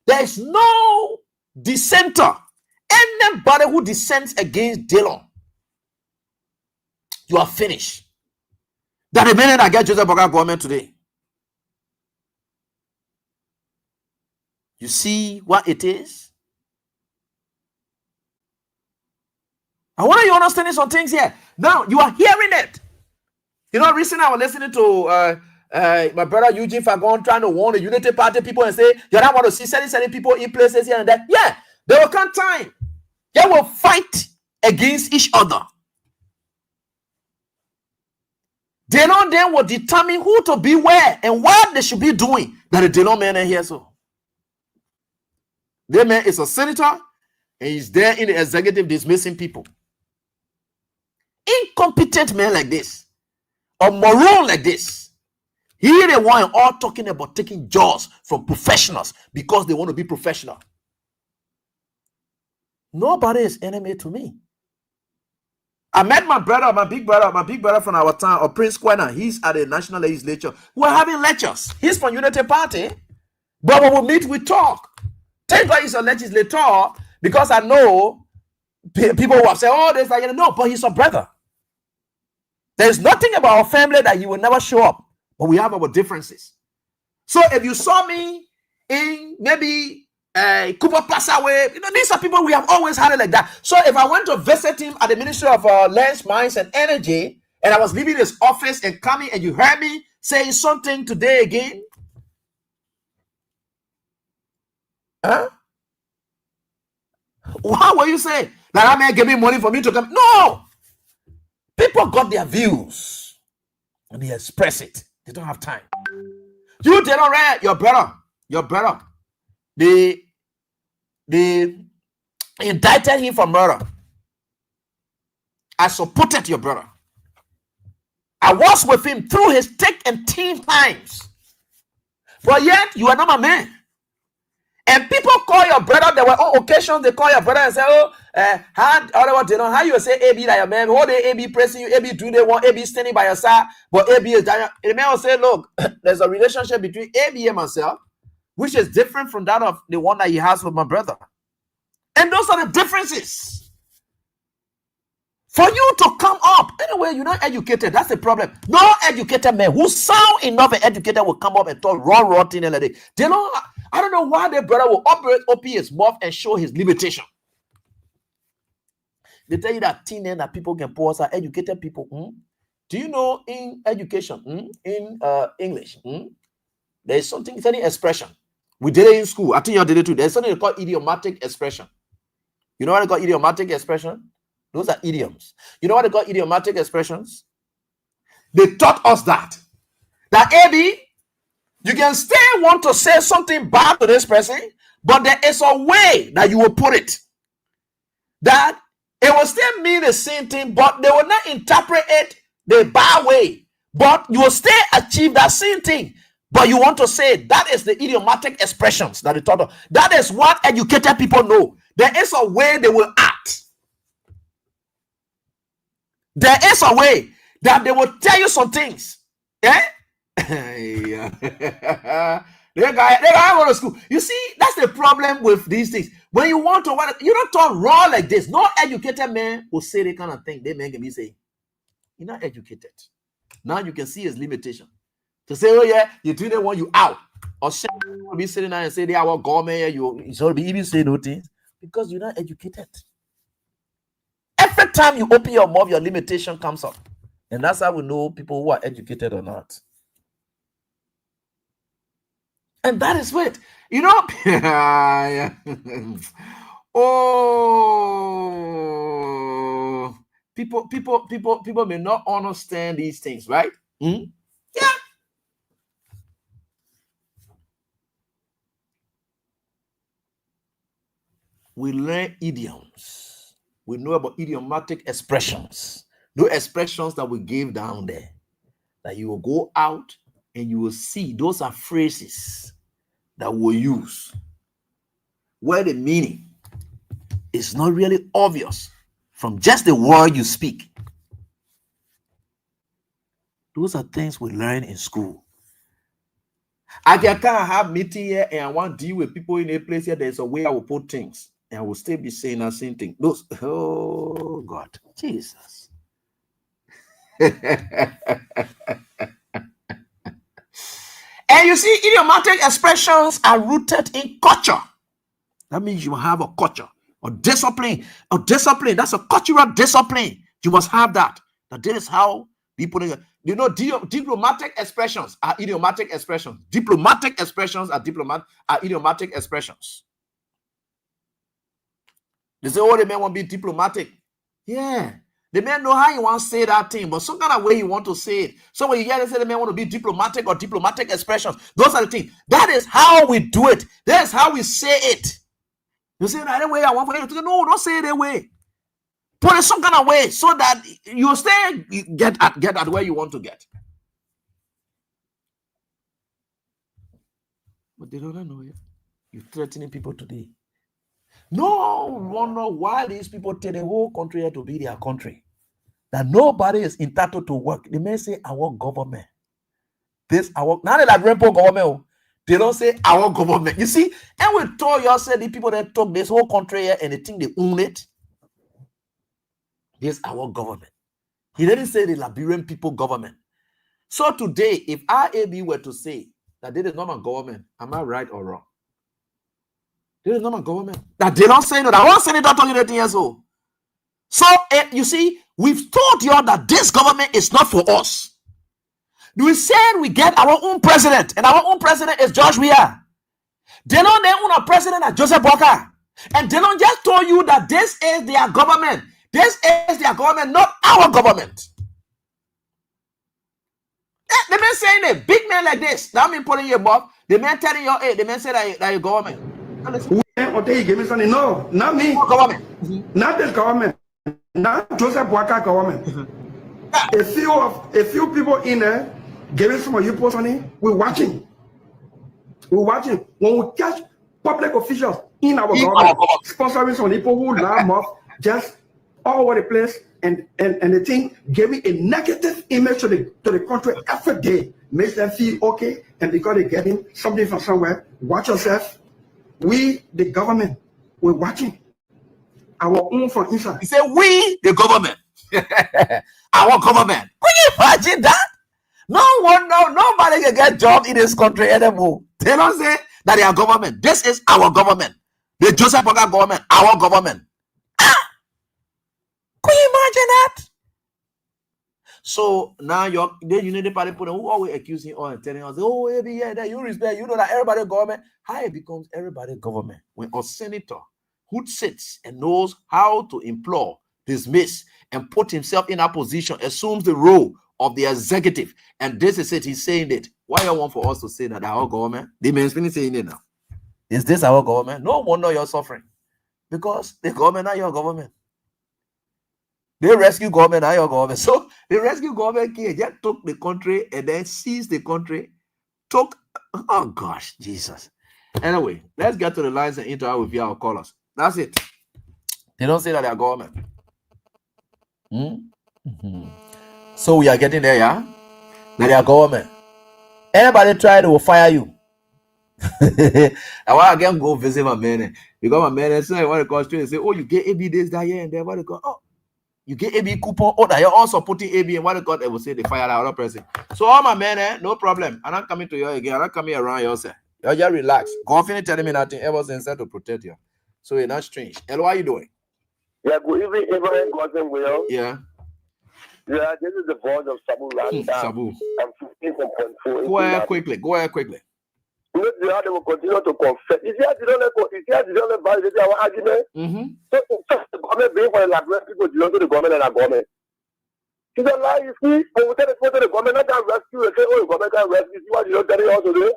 there is no dissenter. Anybody who dissents against Dillon, you are finished. That the minute I get Joseph Boakai government today, you see what it is. I want you understanding some things here. Now, you are hearing it. You know, recently I was listening to my brother Eugene Fagon trying to warn the Unity Party people and say, you don't want to see certain people in places here and there. Yeah, there will come time. They will fight against each other. They know then will determine who to be where and what they should be doing. That the Dillon man here so. The man is a senator and he's there in the executive dismissing people. Incompetent men like this, or moron like this, here they want all talking about taking jobs from professionals because they want to be professional. Nobody is enemy to me. I met my brother, my big brother from our town, or Prince Quena. He's at the National Legislature. We're having lectures. He's from Unity Party, but when we meet, we talk. Thank God he's a legislator because I know people who have said, "Oh, there's like no," but he's a brother. There's nothing about our family that he will never show up, but we have our differences. So if you saw me in maybe Cooper Plaza way, you know, these are people we have always had it like that. So if I went to visit him at the Ministry of Lands, Mines, and Energy, and I was leaving his office and coming, and you heard me saying something today again, huh? What will you say? That I may give me money for me to come? No. People got their views and they express it. They don't have time. You did not read your brother. They indicted him for murder. I supported your brother. I was with him through his thick and thin times. But yet you are not my man. And people call your brother. There were on occasions they call your brother and say, "Oh, how you say AB like your man? What they AB pressing you? AB do they want AB standing by your side? But AB is dying." The man will say, "Look, there's a relationship between AB and myself. which is different from that of the one that he has with my brother. And those are the differences. For you to come up, anyway, you're not educated. That's the problem. No educated man who sound enough and educated will come up and talk raw thing like that. They don't. I don't know why their brother will open his mouth and show his limitation. They tell you that teenagers that people can pause are educated people. Do you know in education, in English, there is something, any expression. We did it in school. I think you did it too. There's something called idiomatic expression. You know what I call idiomatic expression? Those are idioms. You know what they call idiomatic expressions? They taught us that AB, you can still want to say something bad to this person, but there is a way that you will put it that it will still mean the same thing, but they will not interpret it the bad way, but you will still achieve that same thing. But you want to say that is the idiomatic expressions that they taught us. That is what educated people know. There is a way they will act. There is a way that they will tell you some things. Eh? They go to school. You see, that's the problem with these things. When you want to, you don't talk raw like this. No educated man will say the kind of thing they men can be saying. You're not educated. Now you can see his limitation. To say, oh yeah, you do not want you out. Or you will be sitting there and say they are our government. You should be even saying no things because you're not educated. Every time you open your mouth, your limitation comes up. And that's how we know people who are educated or not. And that is what, you know, people may not understand these things, right? Yeah. We learn idioms. We know about idiomatic expressions. Those expressions that we gave down there. That you will go out and you will see those are phrases that we'll use where the meaning is not really obvious from just the word you speak. Those are things we learn in school. I can't have meeting here and I want to deal with people in a place here. There's a way I will put things and I will still be saying the same thing. Those, oh God, Jesus. And you see, idiomatic expressions are rooted in culture. That means you have a culture or discipline. Or discipline, that's a cultural discipline. You must have that. That this is how people, you know, diplomatic expressions are idiomatic expressions. Diplomatic expressions are idiomatic expressions. They say, oh, the man won't be diplomatic. Yeah. The man know how you want to say that thing, but some kind of way you want to say it. So when you hear they say the man want to be diplomatic or diplomatic expressions, those are the things. That is how we do it. That is how we say it. You say that way I want for you to say, no, don't say it that way. Put it some kind of way so that you stay get at where you want to get. But they don't know it. You're threatening people today. No wonder why these people tell the whole country to be their country. That nobody is entitled to work. They may say our government. This our now they like Repo government. They don't say our government. You see, and we told you said the people that talk this whole country here and they think they own it. This our government. He didn't say the Liberian people government. So today, if IAB were to say that this is not my government, am I right or wrong? This is not my government. That they don't say no. I won't say it not talking anything else. So you see, we've told you that this government is not for us. We said we get our own president, and our own president is George Weah. They don't own a president as Joseph Walker. And they don't just told you that this is their government. This is their government, not our government. The man saying a big man like this, that mean putting your bob, the man telling you, hey, the man said that your government. No, not me. Government. Not this government. Not Joseph Walker government. A few people in there giving some of you posts on it. We're watching. When we catch public officials in our government sponsoring some people who laugh off just all over the place and the thing giving a negative image to the country every day. makes them feel okay, and because they're getting something from somewhere, watch yourself. We, the government, we're watching our own from inside. He said, we, the government, our government. Can you imagine that? Nobody can get job in this country anymore. They don't say that they are government. This is our government. The Joseph Boga government, our government. Can you imagine that? So now the Unity Party put who always accusing or and telling us, oh, yeah, that you respect, you know that everybody government. How it becomes everybody government when a senator who sits and knows how to implore, dismiss, and put himself in a position, assumes the role of the executive, and this is it. He's saying it. Why you want for us to say that our government? The man's been saying it now. Is this our government? No wonder you're suffering, because the government are your government. They rescue government are your government. So the rescue government just took the country and then seized the country. Oh gosh, Jesus. Anyway, let's get to the lines and interact with our callers. That's it. They don't say that they are government. So we are getting there, yeah? That they are government. Anybody try to fire you. I want to go visit my man. Because my man say what they call straight and say, oh, you get AB days that year and then what they call, oh, you get AB coupon. Oh, that you're also putting AB and what they call, they will say they fire that other person. So all my men, no problem. I'm not coming to you again. I'm not coming around yourself. You just relax. Government telling me nothing ever since to protect you. So it's not strange. Hello, how you doing? Yeah, good evening, Abraham Godson Will. Yeah. Yeah, this is the voice of Sabu Land. Sabu. I'm 15.4. Go ahead quickly. They will continue to confess. You see, I didn't validate our argument. So the government being for the Liberian people belong to the government and the government. It's a lie. You see, when we tell the government not can rescue, they say, oh, the government can rescue. See what you don't tell you also do?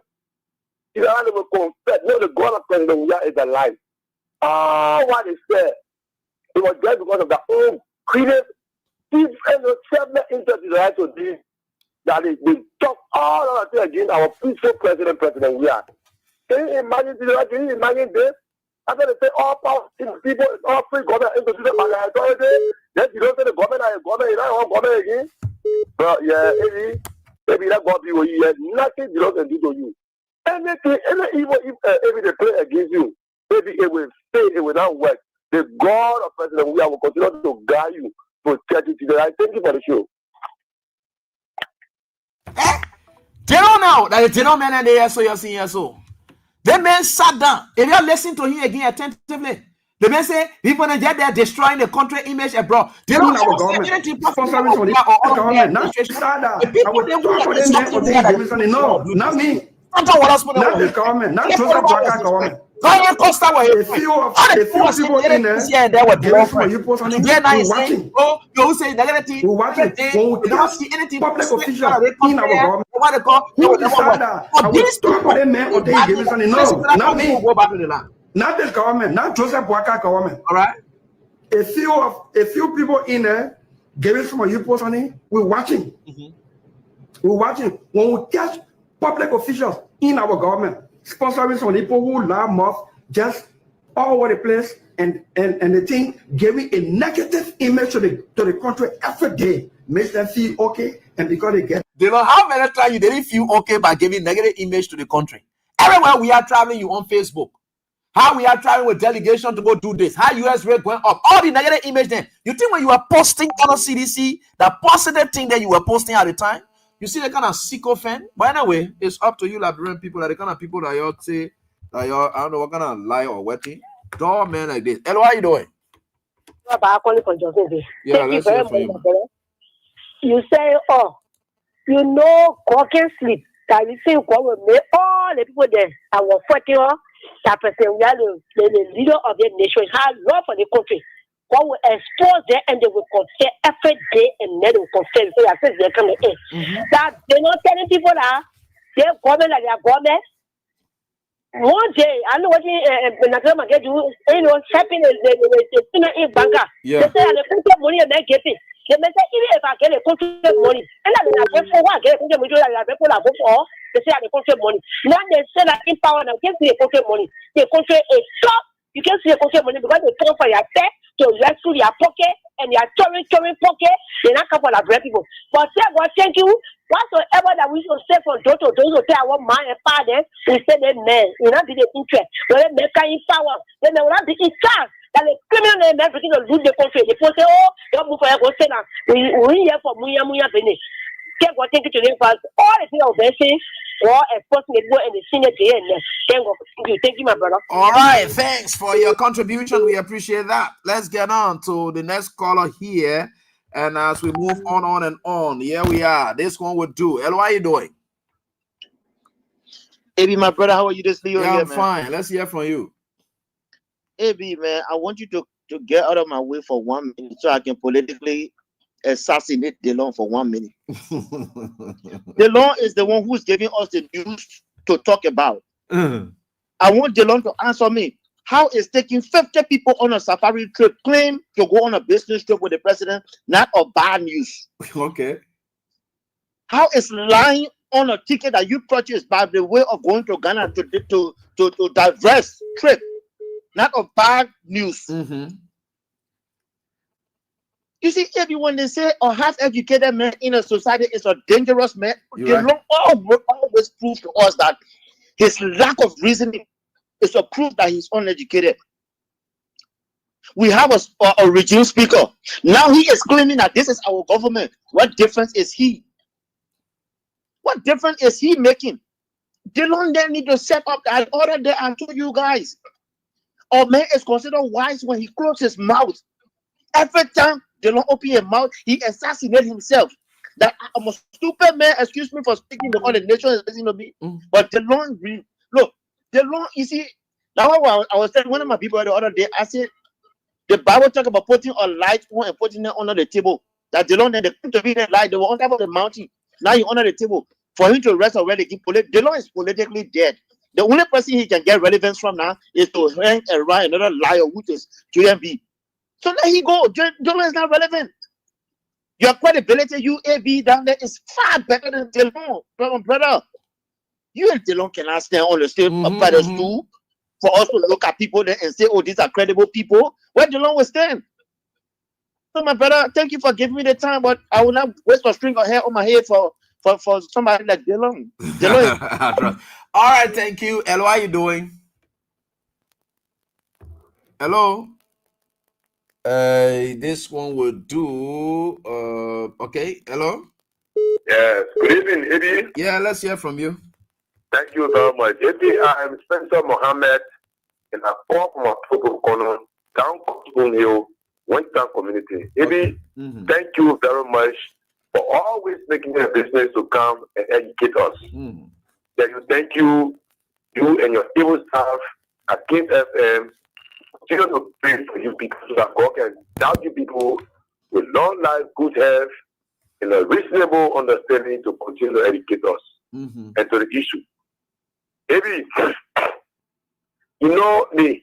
It's a lie. They will confess. No, the God of President William is a lie. What is said? It was just because of the own creative, deep and self-interest is right to do. That they talk all of that against our peaceful president we are. Can you imagine this? Can you imagine this? After they say all power people, all free government instituted by the authority, then you don't say the government are a government, you don't want government again. But yeah, maybe that God be with you, nothing belongs to do to you. Anything, any evil, if they play against you, maybe it will stay, it will not work. The God of President will continue to guide you, protect you today. I thank you for the show. They don't know that they don't man they so you're seeing so. The man sat down. If you listen to him again attentively, the man say people are there destroying the country image abroad. They don't know anything. No, not me. Not the government, not Joseph Boga government. A few people in there, watching. Oh, you say negative. We're watching. We don't see anything. Public officials in our government. Who decide that? I will stop for them men or they give me something. No, not me. Not the government, not Joseph Boga government. All right. A few people in there giving some of you personally. We're watching. We're watching. When we catch public officials in our government sponsoring some people who laugh off just all over the place and the thing giving a negative image to the country every day makes them feel okay, and because they know how many times you didn't feel okay by giving negative image to the country. Everywhere we are traveling, you on Facebook. How we are traveling with delegation to go do this. How US rate going up. All the negative image there. You think when you are posting on CDC, the positive thing that you were posting at the time, you see the kind of sycophant. But anyway, it's up to you, Liberian people, the kind of people that you say that you I don't know what kind of lie or wetting. Don't man like this. Hello, how you doing? Yeah, let's hear from you. You say, oh, you know, God can sleep. That you say, God will make all the people there. I was fighting that person. We are the leader of the nation. Have love for the country. God will expose them and they will confess every day and then they will confess. So I said they're coming in. That they're not telling people that they're government like their government. One day, I know what helping the banker. Yeah. They say they put money and they get it. They may say even if I get a country money, and I get for what get a country money, I get for they say I get country money. Now they say that in power now can't see a country money. The country is stop. You can't see a country money because they come for your pay to rescue your pocket and your touring pocket. They not come for the people. But say, well, thank you. whatsoever that we should say from those who say our mind and father, we say that men, you know, be the interest. When they make in power, then they will not be in charge. That the criminal men begin to lose the country. They say, oh, don't move for your go say now. We here for muya finish. Take what take it to them first. All the things of blessing or a person they go and the senior day and thank you, my brother. All right, thanks for your contribution. We appreciate that. Let's get on to the next caller here. And as we move on and on, here we are. This one would do. Hello, how are you doing? AB, my brother, how are you this Leo? Yeah, here, I'm man? fine. Let's hear from you. AB, man, I want you to get out of my way for 1 minute so I can politically assassinate DeLon for 1 minute. DeLon is the one who's giving us the news to talk about. I want DeLon to answer me. How is taking 50 people on a safari trip, claim to go on a business trip with the president, not a bad news? Okay. How is lying on a ticket that you purchased by the way of going to Ghana to diverse trip, not a bad news? You see, everyone they say a half-educated man in a society is a dangerous man, DeLon always proves to us that his lack of reasoning is a proof that he's uneducated. We have a regime speaker. Now he is claiming that this is our government. What difference is he? What difference is he making? DeLon then need to set up that order there and told you guys. A man is considered wise when he closes his mouth. Every time DeLon open his mouth, he assassinates himself. That I'm a stupid man, excuse me for speaking the all the nation is listening to me. But DeLon, look, DeLon, you see, now I was telling one of my people the other day, I said, the Bible talk about putting a light on and putting it under the table. That DeLon, then they come to be that light, they were on top of the mountain. Now you're under the table. For him to rest already, DeLon is politically dead. The only person he can get relevance from now is to hang around another liar, which is JMB. So let he go. DeLon is not relevant. Your credibility, UAB down there is far better than DeLon, brother. You and DeLon cannot stand on the same pedestal for us to look at people there and say, oh, these are credible people. Where DeLon will stand. So, my brother, thank you for giving me the time, but I will not waste a string of hair on my head for somebody like DeLon. All right, thank you. Hello, how are you doing? Hello. This one will do. Okay. Hello. Yes. Good evening, Eddie. Yeah, let's hear from you. Thank you very much. Eddie, I am Spencer Mohammed in a form of Kono, down Kono Hill, Western community. Eddie, thank you very much for always making it a business to come and educate us. Thank you, you and your able staff at King FM. Continue to pray for you people so that God can doubt you people with long life, good health, and a reasonable understanding to continue to educate us and to the issue. Maybe, you know, the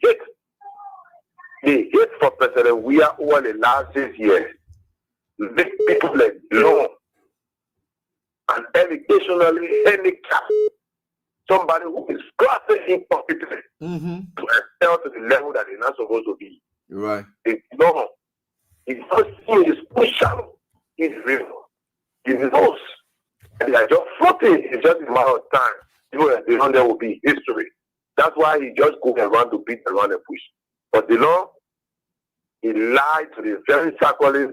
hate for President we are over the last 6 years make people like DeLon and educationally handicapped. Somebody who is classically incompetent to excel to the level that they're not supposed to be. Right. No. He's not seeing his own shadow. He's real. He knows. And they are just floating. It's just a matter of time. You know that DeLon there will be history. That's why he just goes around to beat around and push. But DeLon, he lied to the very circles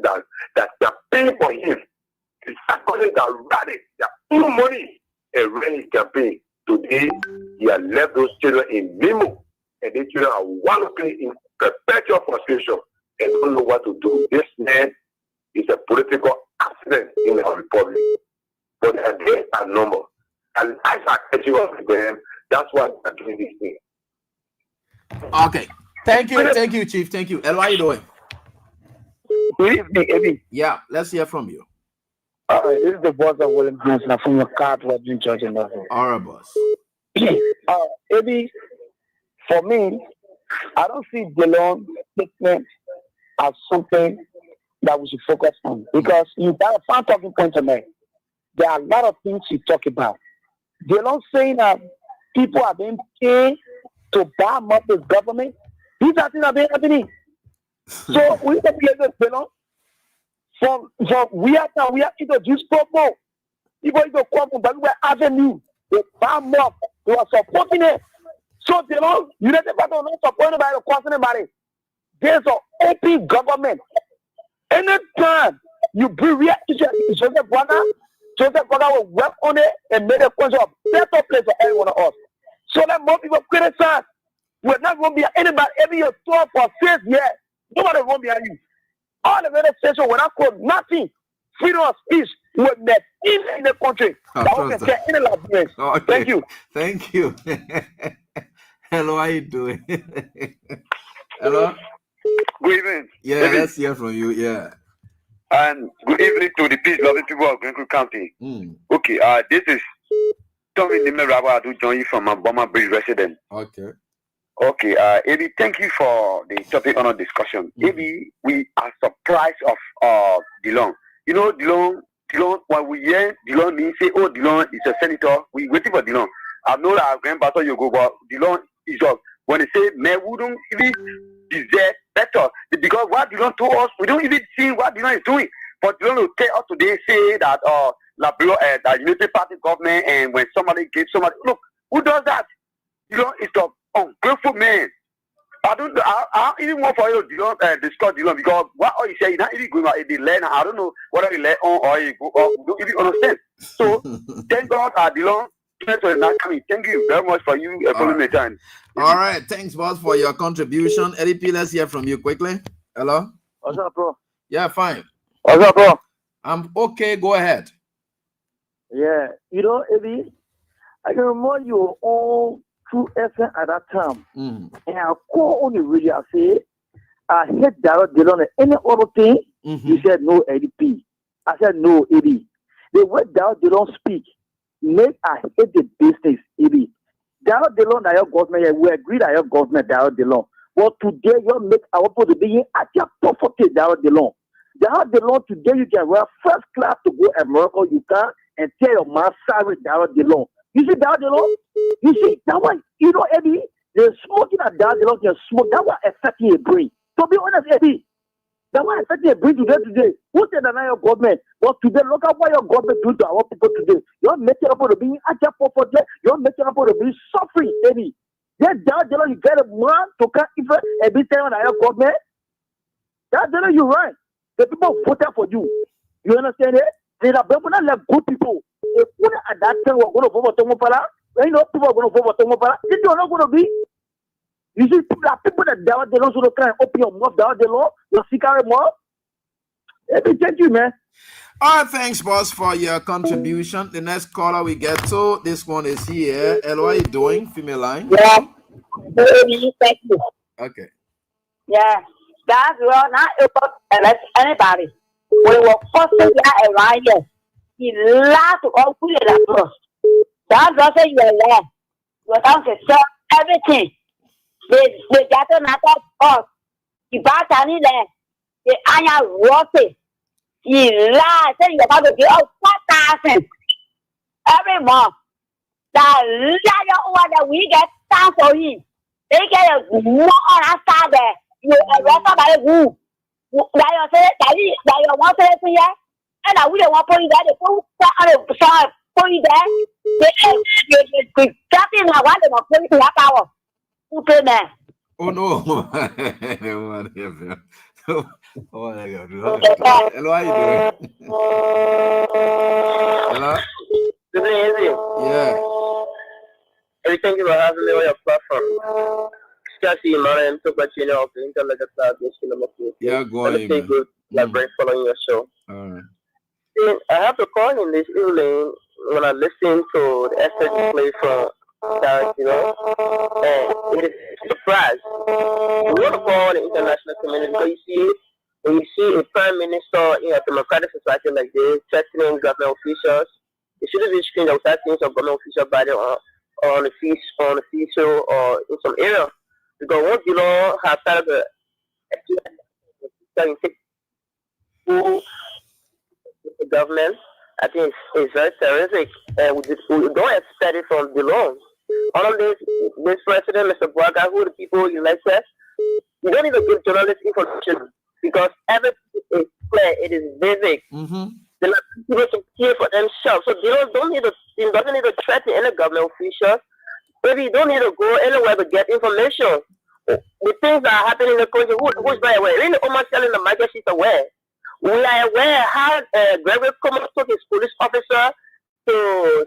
that are paying for him. The circles that ran it, they are putting money and ran his campaign. Today, he has left those children in limbo, and these children are wallowing in perpetual frustration and don't know what to do. This man is a political accident in our republic. But their days are normal. And lives are catching up with them. That's why they are doing this thing. Okay. Thank you, Chief. Thank you. How are you doing? Good evening, Eddie. Yeah, let's hear from you. This is the boss of William Johnson from your car to Virgin Church in London. All right, boss. Eddie, for me, I don't see DeLon's statement as something that we should focus on because you got a fun talking point to make. There are a lot of things you talk about. DeLon saying that people are being paid to bomb up the government. These are things that are happening. So we have to be able to DeLon. From we are introduced Popo. People even come from Bagua Avenue. They farm up. They are supporting it. So, you know, United Party are not supported by the question about it. There's an open government. Anytime you bring real issues, Joseph Brother will work on it and make a question of better place for every one of us. So that more people criticize. We're not going to be anybody. Every year, 12 for 6 years. Nobody will be behind you. All the other stations will not call nothing. Freedom of speech will be in the country. Okay. Thank you. Thank you. Hello, how you doing? Hello? Good evening. Yeah, David. let's hear from you. Yeah. And good evening to the peace-loving people of Greenwood County. Okay, this is Tommy Nimeraba. I do join you from Boma Bridge resident. Okay. Okay, Ebi, thank you for the topic on our discussion. Ebi, we are surprised of Dillon. You know, Dillon, when we hear Dillon means say, oh, Dillon is a senator, we waiting for Dillon. I know that grandfather you go, but Dillon is just, when they say, man, we don't even deserve better. Because what Dillon told us, we don't even see what Dillon is doing. But Dillon will tell us today, say that Liberia, the United Party government, and when somebody gives somebody, look, who does that? Dillon is the ungrateful man. I don't even want for you to discuss Dillon because what you say, you're not even going out, they learn. I don't know whether you learn on or you go or don't even understand. So, thank God, Dillon. Thank you very much for you following me time. All right, thanks, boss, for your contribution. LP, let's hear from you quickly. Hello? What's up, bro? Yeah, fine. What's up, bro? I'm okay, go ahead. Yeah, you know, Eddie, I can remember you on True FM at that time. And I call on the radio, I say, I hate Darrell Dillon and any other thing. You said no, ADP. I said no, Eddie. The way Darrell Dillon speak, make I hate the business, Eddie. Darrell Dillon, your government, we agree that your government, Darrell Dillon. But today, you make our people to be at your property, Darrell Dillon. Darrell Dillon, today you can wear first class to go America, you can, and tell your man salary, Darrell Dillon. You see Darrell Dillon? You see, that one, you know, Eddie, they're smoking at Darrell Dillon, they're smoking, that one affecting your brain. To be honest, Eddie, that one affecting your brain today. Who said that your government? But today, look at what your government do to our people today. You're making up to be at your property, you're making up to be suffering, Eddie. Yeah, Darrell Dillon, you get a man to come even every time on your government. Darrell Dillon, you're right. The people voted for you. You understand it? They are not like good people. If we at that time we're going to vote for Tomopala, you know people are going to vote for Tomopala. This is not going to be. You see, people that Darrell Dillon should try and open your mouth, Darrell Dillon, your secret mouth. Let me thank you, man. All right, thanks, boss, for your contribution. The next caller we get to, this one is here. Hello, how are you doing? Female line. Yeah. Thank you. Okay. Yeah. That's well, not about anybody. We were forcing that around here. He lied to all who are across. That's also your land. You have to sell everything. They got to knock off. You bought any land. The iron rotten. He lied. Saying you have to give out 4,000 every month. That liar over that we get down for him. They get a more on that side there. You arrest somebody who that you say that you want to see here, and I wouldn't want to put you there. They put you there. They nothing I want them to put you to that power. Okay, man. Oh no. Hello, how you doing? Hello? Yeah. Thank you for having me on your platform. Man, yeah, go on. Good, like following your show. Right. I have to call in this evening when I listen to the essay play from that, you know, and it is a surprise. We want to call the international community because when you see a prime minister in a democratic society like this threatening government officials, it shouldn't be strange that we start seeing some government official by on the official or in some area. Because once you know have started the government, I think it's very terrific, and we don't expect it from below. All of this president, Mr. Braga, who the people elected, you don't even give journalists information because everything is clear, it is basic. The people to here for themselves. So they doesn't need to threaten any government officials. Maybe you don't need to go anywhere to get information. The things that are happening in the country, who's very aware? Really, almost telling the market she's aware. We are aware how Gregory Commons took his police officer to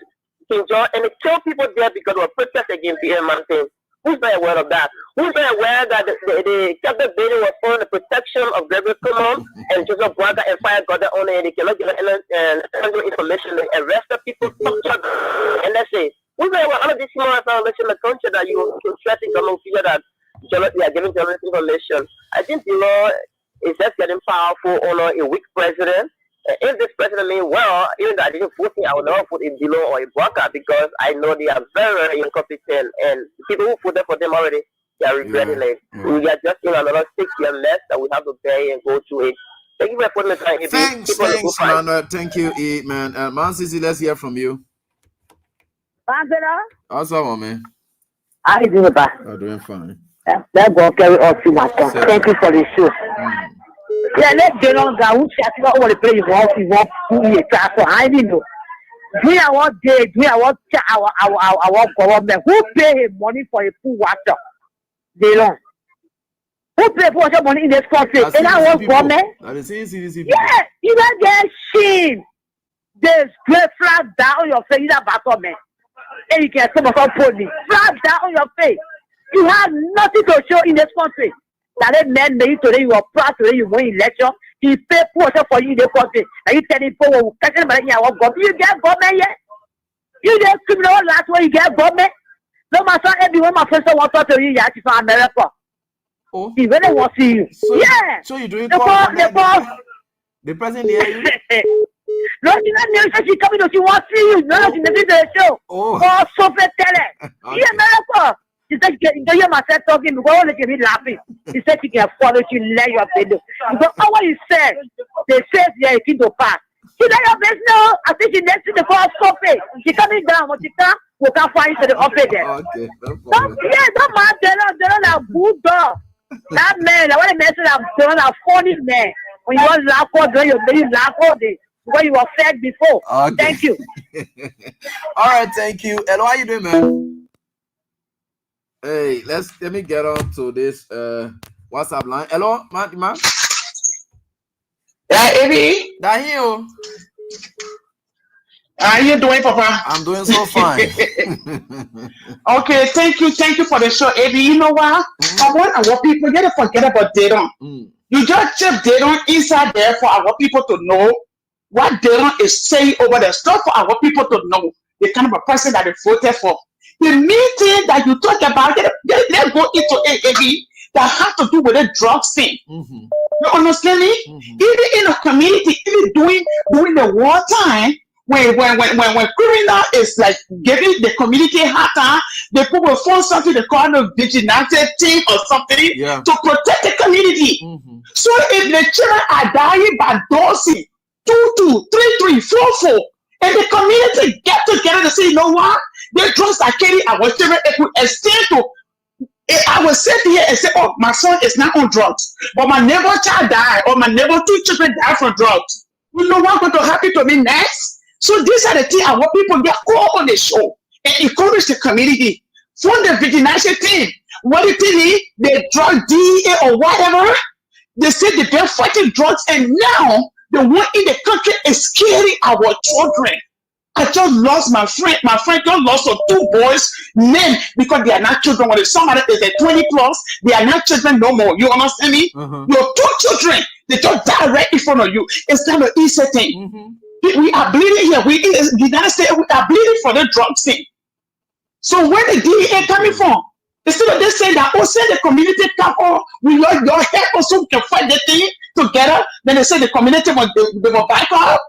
King George and they killed people there because of a protest against the mountain. Who's very aware of that? Who's very aware that the capital building was for the protection of Gregory Commons and Joseph Braga and Fire got their own and they cannot give any information. They arrested people, and that's it. Who's very aware of this human rights violation in the country that you can threaten government officials that they are giving journalist information? I think the law is just getting powerful under a weak president. If this president means well, even though I didn't vote him, I would never put a Dillon or a Broca because I know they are very, very incompetent. And people who voted for them already, they are regretting it. We are just in another 6 years less that we have to pay and go through it. Thank you for putting the time. Thanks, man. Thank you, man. Man, Sisi, let's hear from you. Awesome, man. How you doing, Papa? I'm doing fine. Let's go carry on to my time. Thank you for the show. Yeah, let's get on the who chat about all the players you want to try for I didn't know. Do our day, do our government who pay him money for a pool water? They don't. Who pay for water money in this country? And I want government. Yeah, you don't get shame. There's great flag down on your face, you have government. And you can some of our police. Flag down on your face. You have nothing to show in this country. That man made today, you are proud today, you win election. He pay water for you in the country. And you tell him, you get government yet? You get criminal last way, you get government. No matter everyone, my friends want to tell you, you have to find America. Oh, he really wants to see you. Yeah. So you're doing the president here? No, she's not new, so she's coming to she wants to see you. No, she's never the show. Oh, so tell her. Yeah, America. She said, you hear myself talking because all they can be laughing. She said she can follow you, let your video. Because all what you said, they said yeah, it can to pass. She let your business know. I think she next to the first coffee. She coming down, but she can't, we can't find to the office there. Okay, don't mind, they're not a good dog. That man, I want to mention that they're not a funny man. When you want to laugh all day, you laugh all day. What you were fed before. Okay. Thank you. All right, thank you. Hello, how you doing, man? Hey, let me get on to this WhatsApp line. Hello, man. Yeah, Eddie. That you. How you doing, Papa? I'm doing so fine. Okay, thank you for the show, Eddie. You know what? I want our people to forget about Dayton. You just check Dayton inside there for our people to know what Dayton is saying over the stuff for our people to know the kind of a person that they voted for. The meeting that you talk about, let's go into it, that has to do with the drugs thing. You understand me? Even in a community, even during the war time, when criminal is like giving the community hard time, the people will form something they call a vigilante team or something to protect the community. So if the children are dying by dosing 2, 3, 4, and the community get together to say, you know what? The drugs are killing our children. It will extend to. I will sit here and say, oh, my son is not on drugs, but my neighbor child died, or my neighbor 2 children died from drugs. You know what's going to happen to me next? So these are the things I want people to go on the show and encourage the community. From the vigilante team, what the thing is, the drug DEA or whatever, they say that they're fighting drugs, and now the one in the country is scaring our children. I just lost my friend. My friend just lost 2 boys' names because they are not children. When somebody is a 20 plus, they are not children no more. You understand me? Your 2 children, they just die right in front of you. It's not an easy thing. We are bleeding here. We in the United States, we are bleeding for the drugs thing. So where the DEA coming from? Instead of they saying that, oh, send the community come on, we love your help also we can fight the thing together. Then they say the community will back up.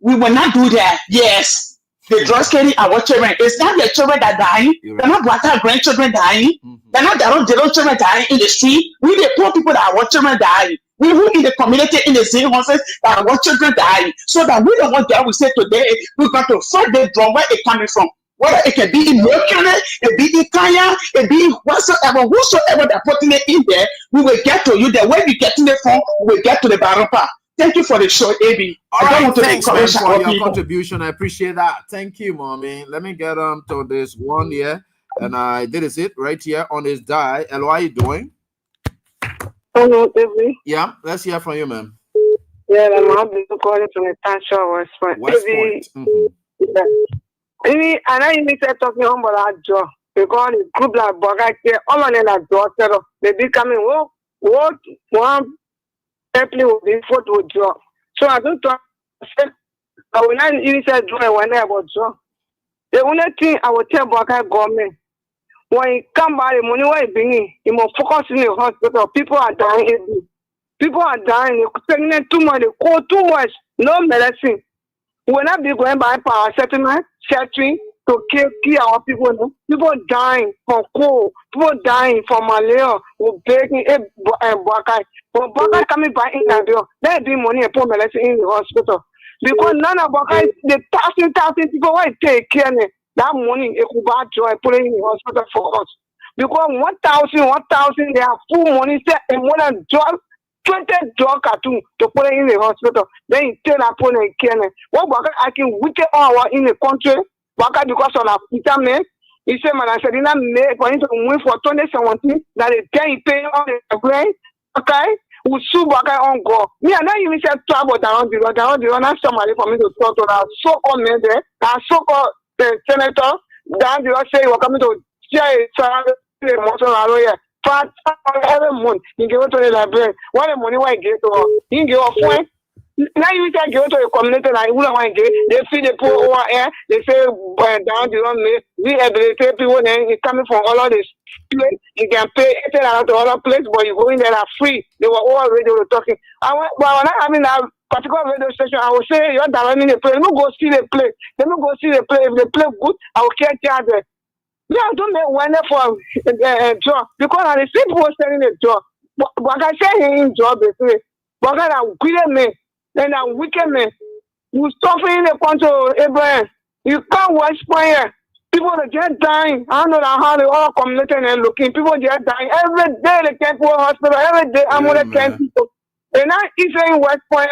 We will not do that. Yes, the drugs carry our children. It's not the children that are dying. They're not black grandchildren dying. They're not their own children dying in the street. We the poor people that our children dying. We who in the community in the same houses that our children dying. So that we don't want that we say today we're going to fight the drug where it coming from. Whether it can be in Mercury, it be in Kaya, it be whatsoever, whosoever they're putting it in there, we will get to you. The way we getting it from, we will get to the bottom part. Thank you for the show, AB. All I don't right, want to thanks, man, encourage for our your people. contribution. I appreciate that. Thank you, mommy. Let me get to this one here, and I did it right here on this die. Hello, how you doing? Hello, AB. Yeah, let's hear from you, ma'am. Yeah, I'm calling from the Tantra West Point. West Point. Yeah. Maybe I know you said talking about that job because the group like Boga here, all of them are daughter. They be coming. What one people will be photo job. So I don't talk. I will not even say do it when I about job. The only thing I will tell Boga government when you come by the money where you bring in, you must focus in the hospital. People are dying. People are dying. They're taking too much. They call too much. No medicine. We're not be going by power settlement, searching to kill our people. No? People dying from cold. People dying from malaria. We're begging Boakai. But Boakai coming by in that door. They be money and put medicine in the hospital. Because none of Boakai, the thousand people who take care of that money, it could buy joy, put it in the hospital for us. Because 1,000, they have full money set and more than 20 drug cartoon to put it in the hospital. Then you tell that point and care. What Boakai I can wicked hour in the country, Boakai because of that vitamin. He said, man, I said, in that May, for him to win for 2017, that they can pay all the grant, okay? We sue Boakai on go. Me, I know you said trouble down the road, not somebody for me to talk to that so-called man there, that so-called senator, down the road say you are coming to share the motor lawyer. Every month, you give it to the library. What the money I get to you give a point. Now you can go to a community like who I get, they feed the poor over air, they say down the road, rehabilitate people, then it's coming from all of this place. You can pay $18 to other place, but you go in there are free. They were all radio talking. But when I having that particular radio station, I will say you're directing the play. Let me go see the play. Let me go see the play. If they play good, I will care charge. Yeah, don't make one for job because I see people selling a job. But I say in job, basically. But I great me. Then I wicked me. You suffering in the country, Abraham. You can't watch fire. People are just dying. I don't know how they all communicating and looking. People just dying. Every day they can't go to hospital. Every day I'm gonna can't people. And I keep saying West Point.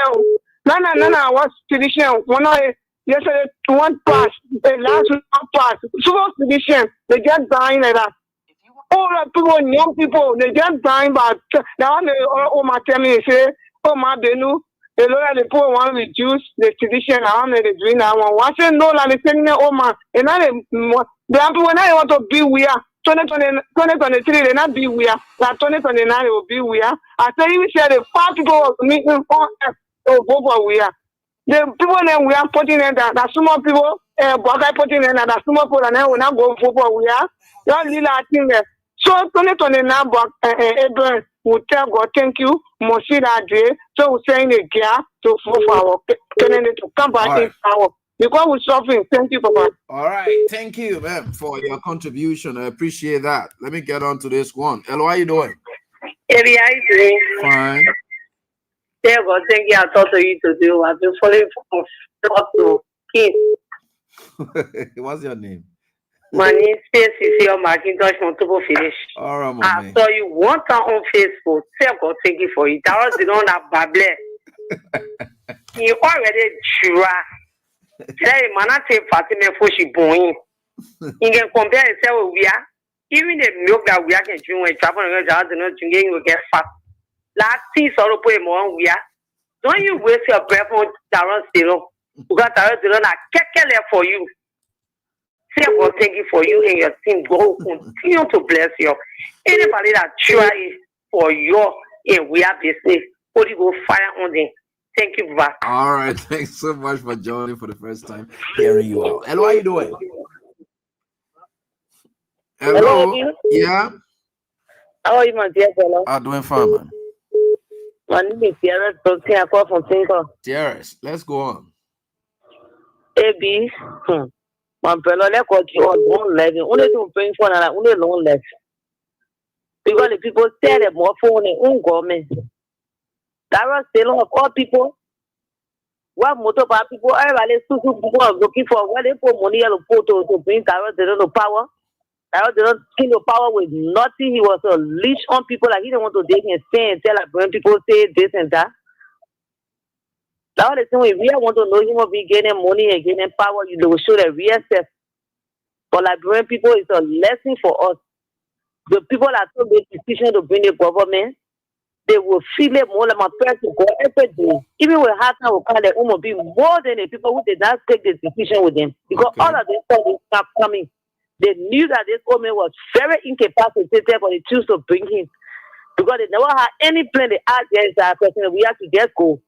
No, I was tradition. When I yesterday one pass, the last one pass. Super tradition. They just dying like that. All the people, young people, they just dying. But now all my tell me say, oh my Benu. The lawyer, the poor one reduce the tradition around the dream. I want watching no like the saying, oh man, and now the people when I want to be we are 2023, they not be we are like 2029 they will be we are. I say you said the 5 people meeting on to go for we are. The people then we are putting in that small people, but I putting in that small people and then we not go for we are. Don't really think that. So 2029, but Abraham will tell God, thank you, Moshi that day. So we're saying the gear to for our candidate to come back in power. Because we're suffering. Thank you, Papa. All right. Thank you, ma'am, for your contribution. I appreciate that. Let me get on to this one. Hello, how you doing? Eddie, how you doing? Fine. Tell God, thank you. I talked to you to do. I've been following from to King. What's your name? My name is Cecilia McIntosh from Tubo Finish. All right, I saw you one time on Facebook. Tell God, thank you for it. That was the one that Bable. You already try. Tell him, man, I say Fatima for she born. You can compare yourself with we are. Even the milk that we are can drink when travel and go to drinking, you get fat. Last tea sort of put more we are. Don't you waste your breath on Taron Stilo? Because Taron Stilo na kekele for you. Say God, thank you for you and your team. God continue to bless you. Anybody that try for your and we are business, Holy go fire on them. Thank you, Baba. All right, thanks so much for joining for the first time. Hearing you out. Hello, how you doing? Hello. Yeah. How are you, my dear fellow? I'm doing fine, man. My name is Tiara. I call from Tinker. Tiaras, let's go on. AB. My brother, let's go to one level. Only to bring for another, only long legs. Because the people say that more for their own government. That was still of all people. What motor people, everybody people are looking for what they put money on the photo to bring Tyrus the power. Tyrus did not kill the power with nothing. He was a leash on people like he didn't want to dig and stay and tell like when people say this and that. Now the thing we really want to know human being gaining money and gaining power, they will show the real self. For Liberian people, it's a lesson for us. The people that took the decision to bring the government, they will feel it more like my parents to go every day. Even with hard time, we call the woman be more than the people who did not take the decision with them. Because all of them thought they start coming. They knew that this woman was very incapacitated, but they choose to bring him. Because they never had any plan. They asked them, that person, we have to just go.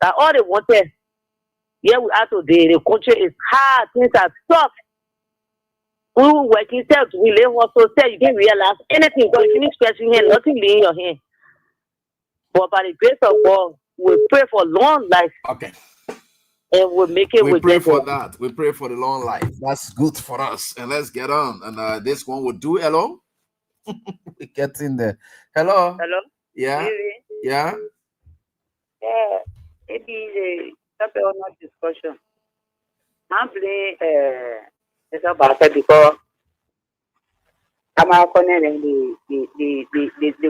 That all they wanted. Yeah, we are today. The country is hard. Things are tough. We were working self. We live also say you didn't realize anything. Because you finish scratching hand, nothing in your hand. But by the grace of God, we pray for long life. Okay. And we'll make it. We pray for that. We pray for the long life. That's good for us. And let's get on. And this one will do. Hello? We get in there. Hello? Hello? Yeah? Maybe. Yeah? Yeah. Maybe the topic on our discussion. I'm playing it's about it because I'm out connecting the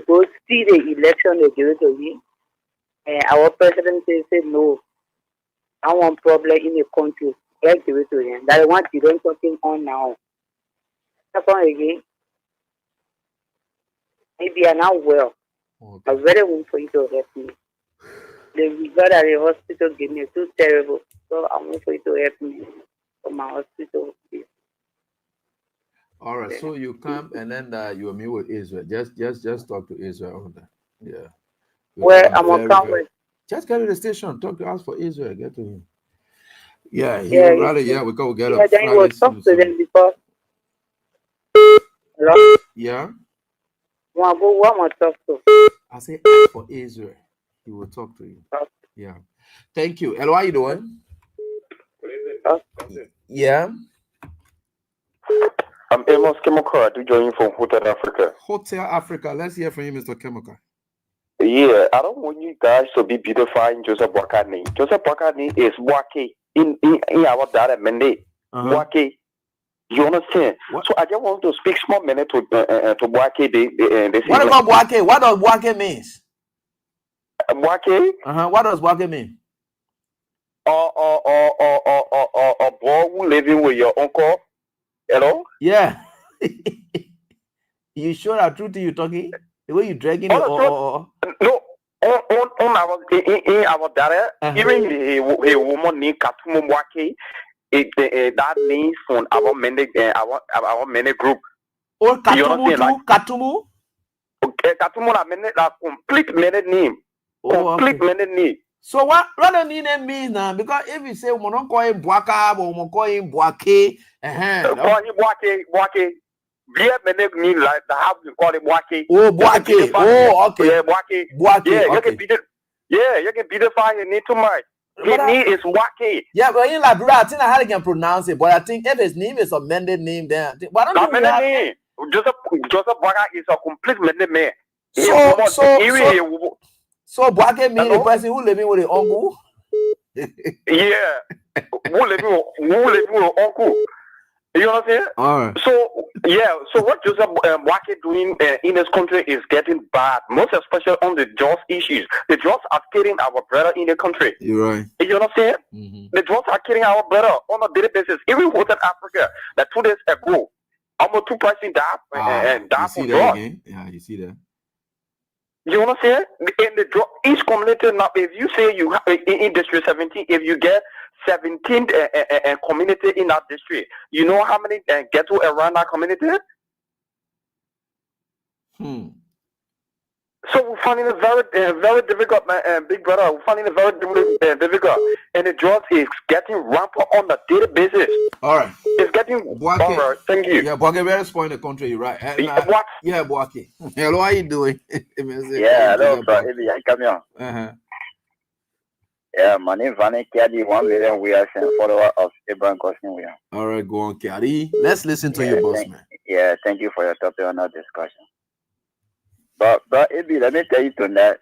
go see the election they give it to me. And our president said no. I want problem in the country. Let's give it to him. That I want to do something on now. That's on again. Maybe I'm not well. Okay. I really want for you to help me. The result at the hospital gave me too terrible. So I want for you to help me from my hospital. All right. So you come and then you meet with Israel. Just talk to Israel on that. Yeah. Well, I'm on conference. Just get to the station. Talk to us for Israel. Get to him. Yeah, he will rather. Yeah, we go get a then we'll talk to them because. Hello? Yeah. Want to go one more talk to? I say for Israel. He will talk to you. Okay. Yeah. Thank you. Hello, how you doing? Okay. Yeah. I'm Amos Kemoka. I do join you from Hotel Africa. Hotel Africa. Let's hear from you, Mr. Kemoka. Yeah, I don't want you guys to be beautifying Joseph Boakani. Joseph Boakani is Boake in our data mandate. Boake. You understand? What? So I just want to speak small minute to Boake. What about Boake? What does Boake means? Boake? What does Boake mean? A boy who living with your uncle. Hello? Yeah. You sure that truth you talking? The way you dragging it? No. On our data, even a woman named Katumu Boake. That means from our many group. Oh, Katumu too? Katumu? Okay, Katumu a complete minute name. Complete minute name. So what the name means now? Because if you say we don't call him Boaka, but we call him Boake, Boake. Beer minute mean like the how you call it Boake. Oh, Boake. Oh, okay. Yeah, Boake. Yeah, okay. You can beautify your name too much. His name is Boake. Yeah, but in Liberia, I think I how can pronounce it, but I think if his name is a amended name, then why don't you have name? Joseph Boaka is a complete amended man. So Boake means the person who living with the uncle. Yeah, who living with uncle. You know what I'm saying? All right. So what Joseph Boake doing in this country is getting bad, most especially on the drugs issues. The drugs are killing our brother in the country. You're right. You know what I'm saying? Mm-hmm. The drugs are killing our brother on a daily basis. Even within Africa, that 2 days ago, almost 2 persons died from drugs. Yeah, you see that. You know what I'm saying? In the drug, each community now, if you say you have in District 17, if you get 17 community in that district, you know how many ghetto around that community? So we're finding it very difficult, big brother. We're finding it very difficult, and the drugs is getting rampant on a daily basis. All right, it's getting. Boake. All right, thank you. Yeah, Boake very spoil the country. You're right. What? Yeah, Boake. Hello, how you doing? Yeah, hello, sir. I come here. Yeah, my name is Vanny Kiadi, 1 million we are follower of Abraham Costing. All right, go on, Kiadi. Let's listen to you, boss man. Yeah, thank you for your topic on our discussion. But Ebi, let me tell you tonight,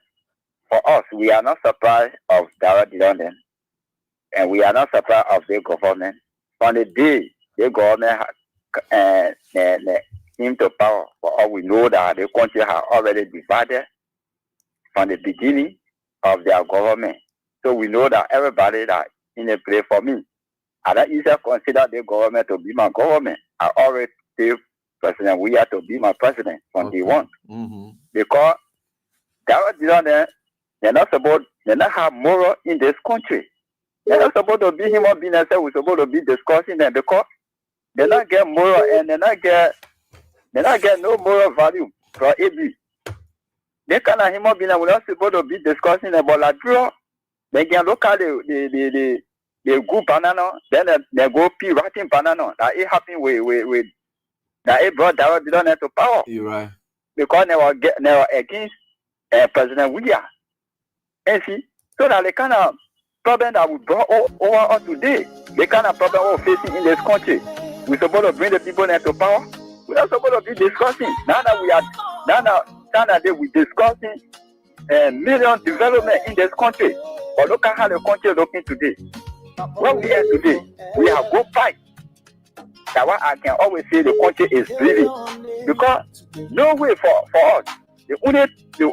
for us, we are not surprised of direct London, and we are not surprised of the government. From the day the government came to power, for all we know that the country has already divided from the beginning of their government. So we know that everybody that in a play for me. I don't easily consider the government to be my government. I always say President we have to be my president from day one. Because they're not supposed, they not have moral in this country. They're not supposed to be human beings and say we're supposed to be discussing them because they not get moral and they not get no moral value for AB. They kind of human beings we're not supposed to be discussing them, but like draw, they can look at the good banana, then they go pee writing banana. That it happened with that it brought Darrell Dillon to power. You're right. Because they were against President William. And see, so that the kind of problem that we brought over us today, the kind of problem we're facing in this country, we're supposed to bring the people into power. We're not supposed to be discussing. Now that we're discussing million development in this country. But look at how the country is looking today. What we are today, we have good fight. That's why I can always say the country is bleeding. Because no way for us. The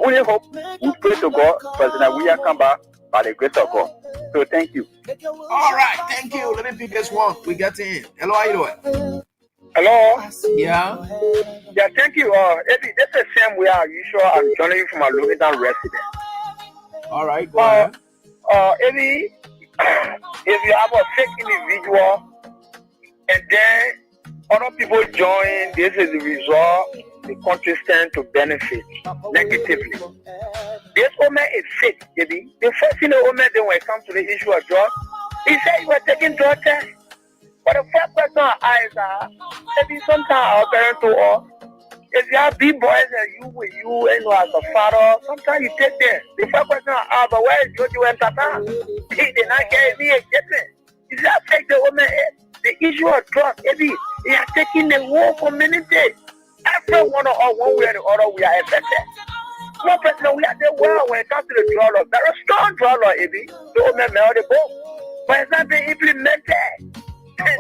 only hope we pray to God, President William come back by the grace of God. So thank you. All right, thank you. Let me pick this one. We got in. Hello, how you doing? Hello. Yeah. Yeah, thank you. Eddie, that's the same way as usual. I'm joining you from a Louisiana resident. All right, go ahead. Eddie, if you have a fake individual and then other people join, this is the result. The country stand to benefit negatively. This woman is fake, baby. The first thing the woman did when it comes to the issue of drugs, he said you were taking drug tests. But the first question our eyes are, maybe sometimes our parents to us, if you have big boys and you with you and you as a father, sometimes you take them. The first question I ask, but where is Jojo and Tata? They did not get me a statement. Is that fake the woman is? The issue of drugs, baby, they are taking the whole community. Every one of us, one way or the other, we are affected. No president, we are there well when it comes to the drug law. There is strong drug law, baby. The women may the book. But it's not being implemented.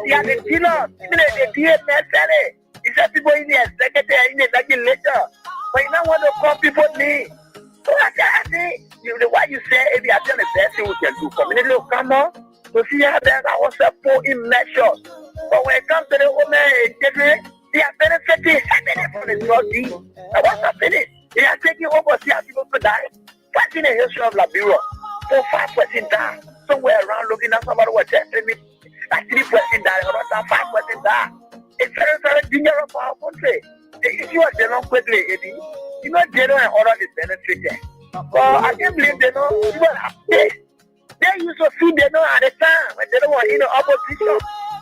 They are the dealers. Even the DA may sell it. He said people in the executive, in the legislature. But you don't want to call people name. So I say, what you say, maybe I tell the best thing we can do. Community will come on to see how there's our put in measures. But when it comes to the women, they are benefiting heavily from the drug deal. And what's happening? They are taking over, see how people could die. Fighting the history of Liberia. 4-5% down. Somewhere around looking at somebody was testing me. Like 3% down, another 5% down. It's very, very dangerous for our country. The issue of Denon quickly, Eddie. You know, Denon and other is benefited. But I can't believe Denon, even after they used to feed Denon at the time when they were in the opposition.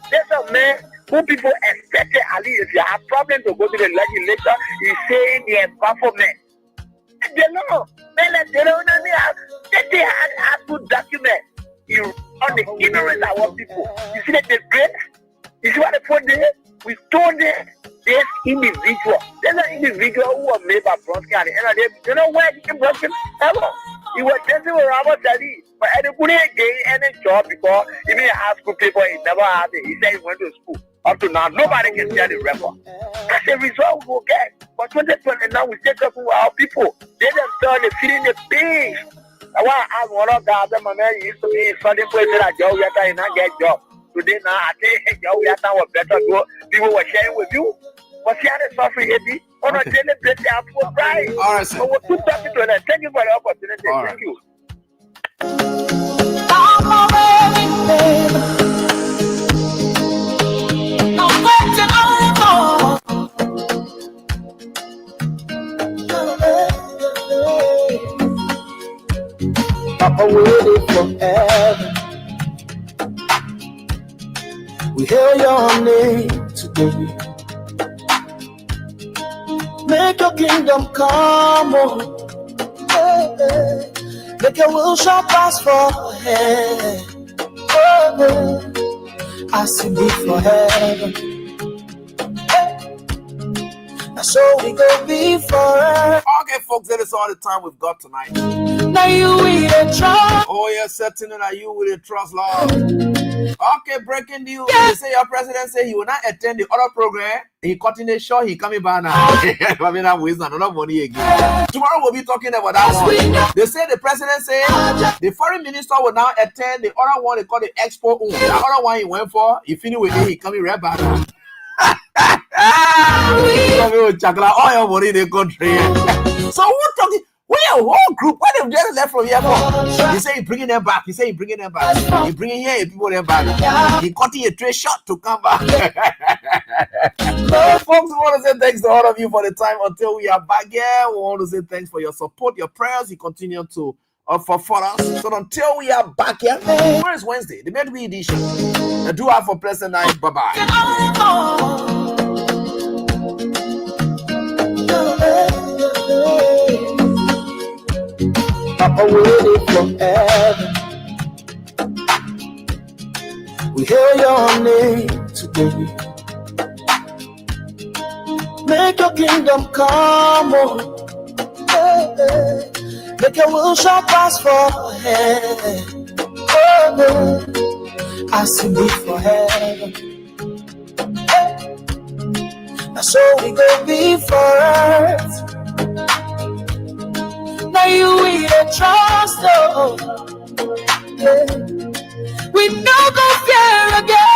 There's a man who people expected, at least if you have a problem to go to the legislature, he's saying they are government. And they know, they had to document. You on the ignorance of our people. You see that they break? You see what they put there? We told them this individual. There's an individual who was made by Bronski at the end of the day. You know where he came Bronski? Hello. He was dancing with Robert Daddy. But he couldn't get any job because even in high school people, he never had it. He said he went to school. Up to now, nobody can tell the record. That's the result we will get. But 2020 now, we take up with our people. They themselves, they're feeding the pigs. That's why I asked one of the my man used to be in Sunday place that Joe Yata and not get job. Today now, I think Joe Yata was better go. People were sharing with you. But see how they suffering, Eddie? On a daily basis, they have to cry. All right, sir. So we'll keep talking to them. Thank you for the opportunity. All Thank you. Papa waiting forever. We hear your name today. Make your kingdom come on. Hey, hey. Make your will shall pass forehead. Oh, hey. I see me forever. Hey. So we go be forever. Okay, Okay, folks, that is all the time we've got tonight. Now you will trust. Oh, yes, certainly that you will trust, Lord. Okay, breaking news. They say your president say he will not attend the other program. He cutting it short. He coming back now. I mean, I'm wasting another money again. Tomorrow we'll be talking about that one. They say the president say the foreign minister will now attend the other one they call the Expo. The other one he went for. He finished with it. He coming right back now. All your money in the country. So who talking? We a whole group. Why they just left from here? He say he bringing them back. He say he bringing them back. He bringing here people them back. He cutting a tray short to come back. So, folks, we want to say thanks to all of you for the time until we are back here. We want to say thanks for your support, your prayers. You continue to offer for us. So until we are back here, tomorrow is Wednesday, the Medway edition. And do have a pleasant night. Bye bye. Papa waited forever. We hear your name today. Make your kingdom come on. Hey, hey. Make your will shall pass forehead. Oh, hey. I see me forever. Hey. Now so we go be first. Now you will trust, oh, yeah. We no go fear again.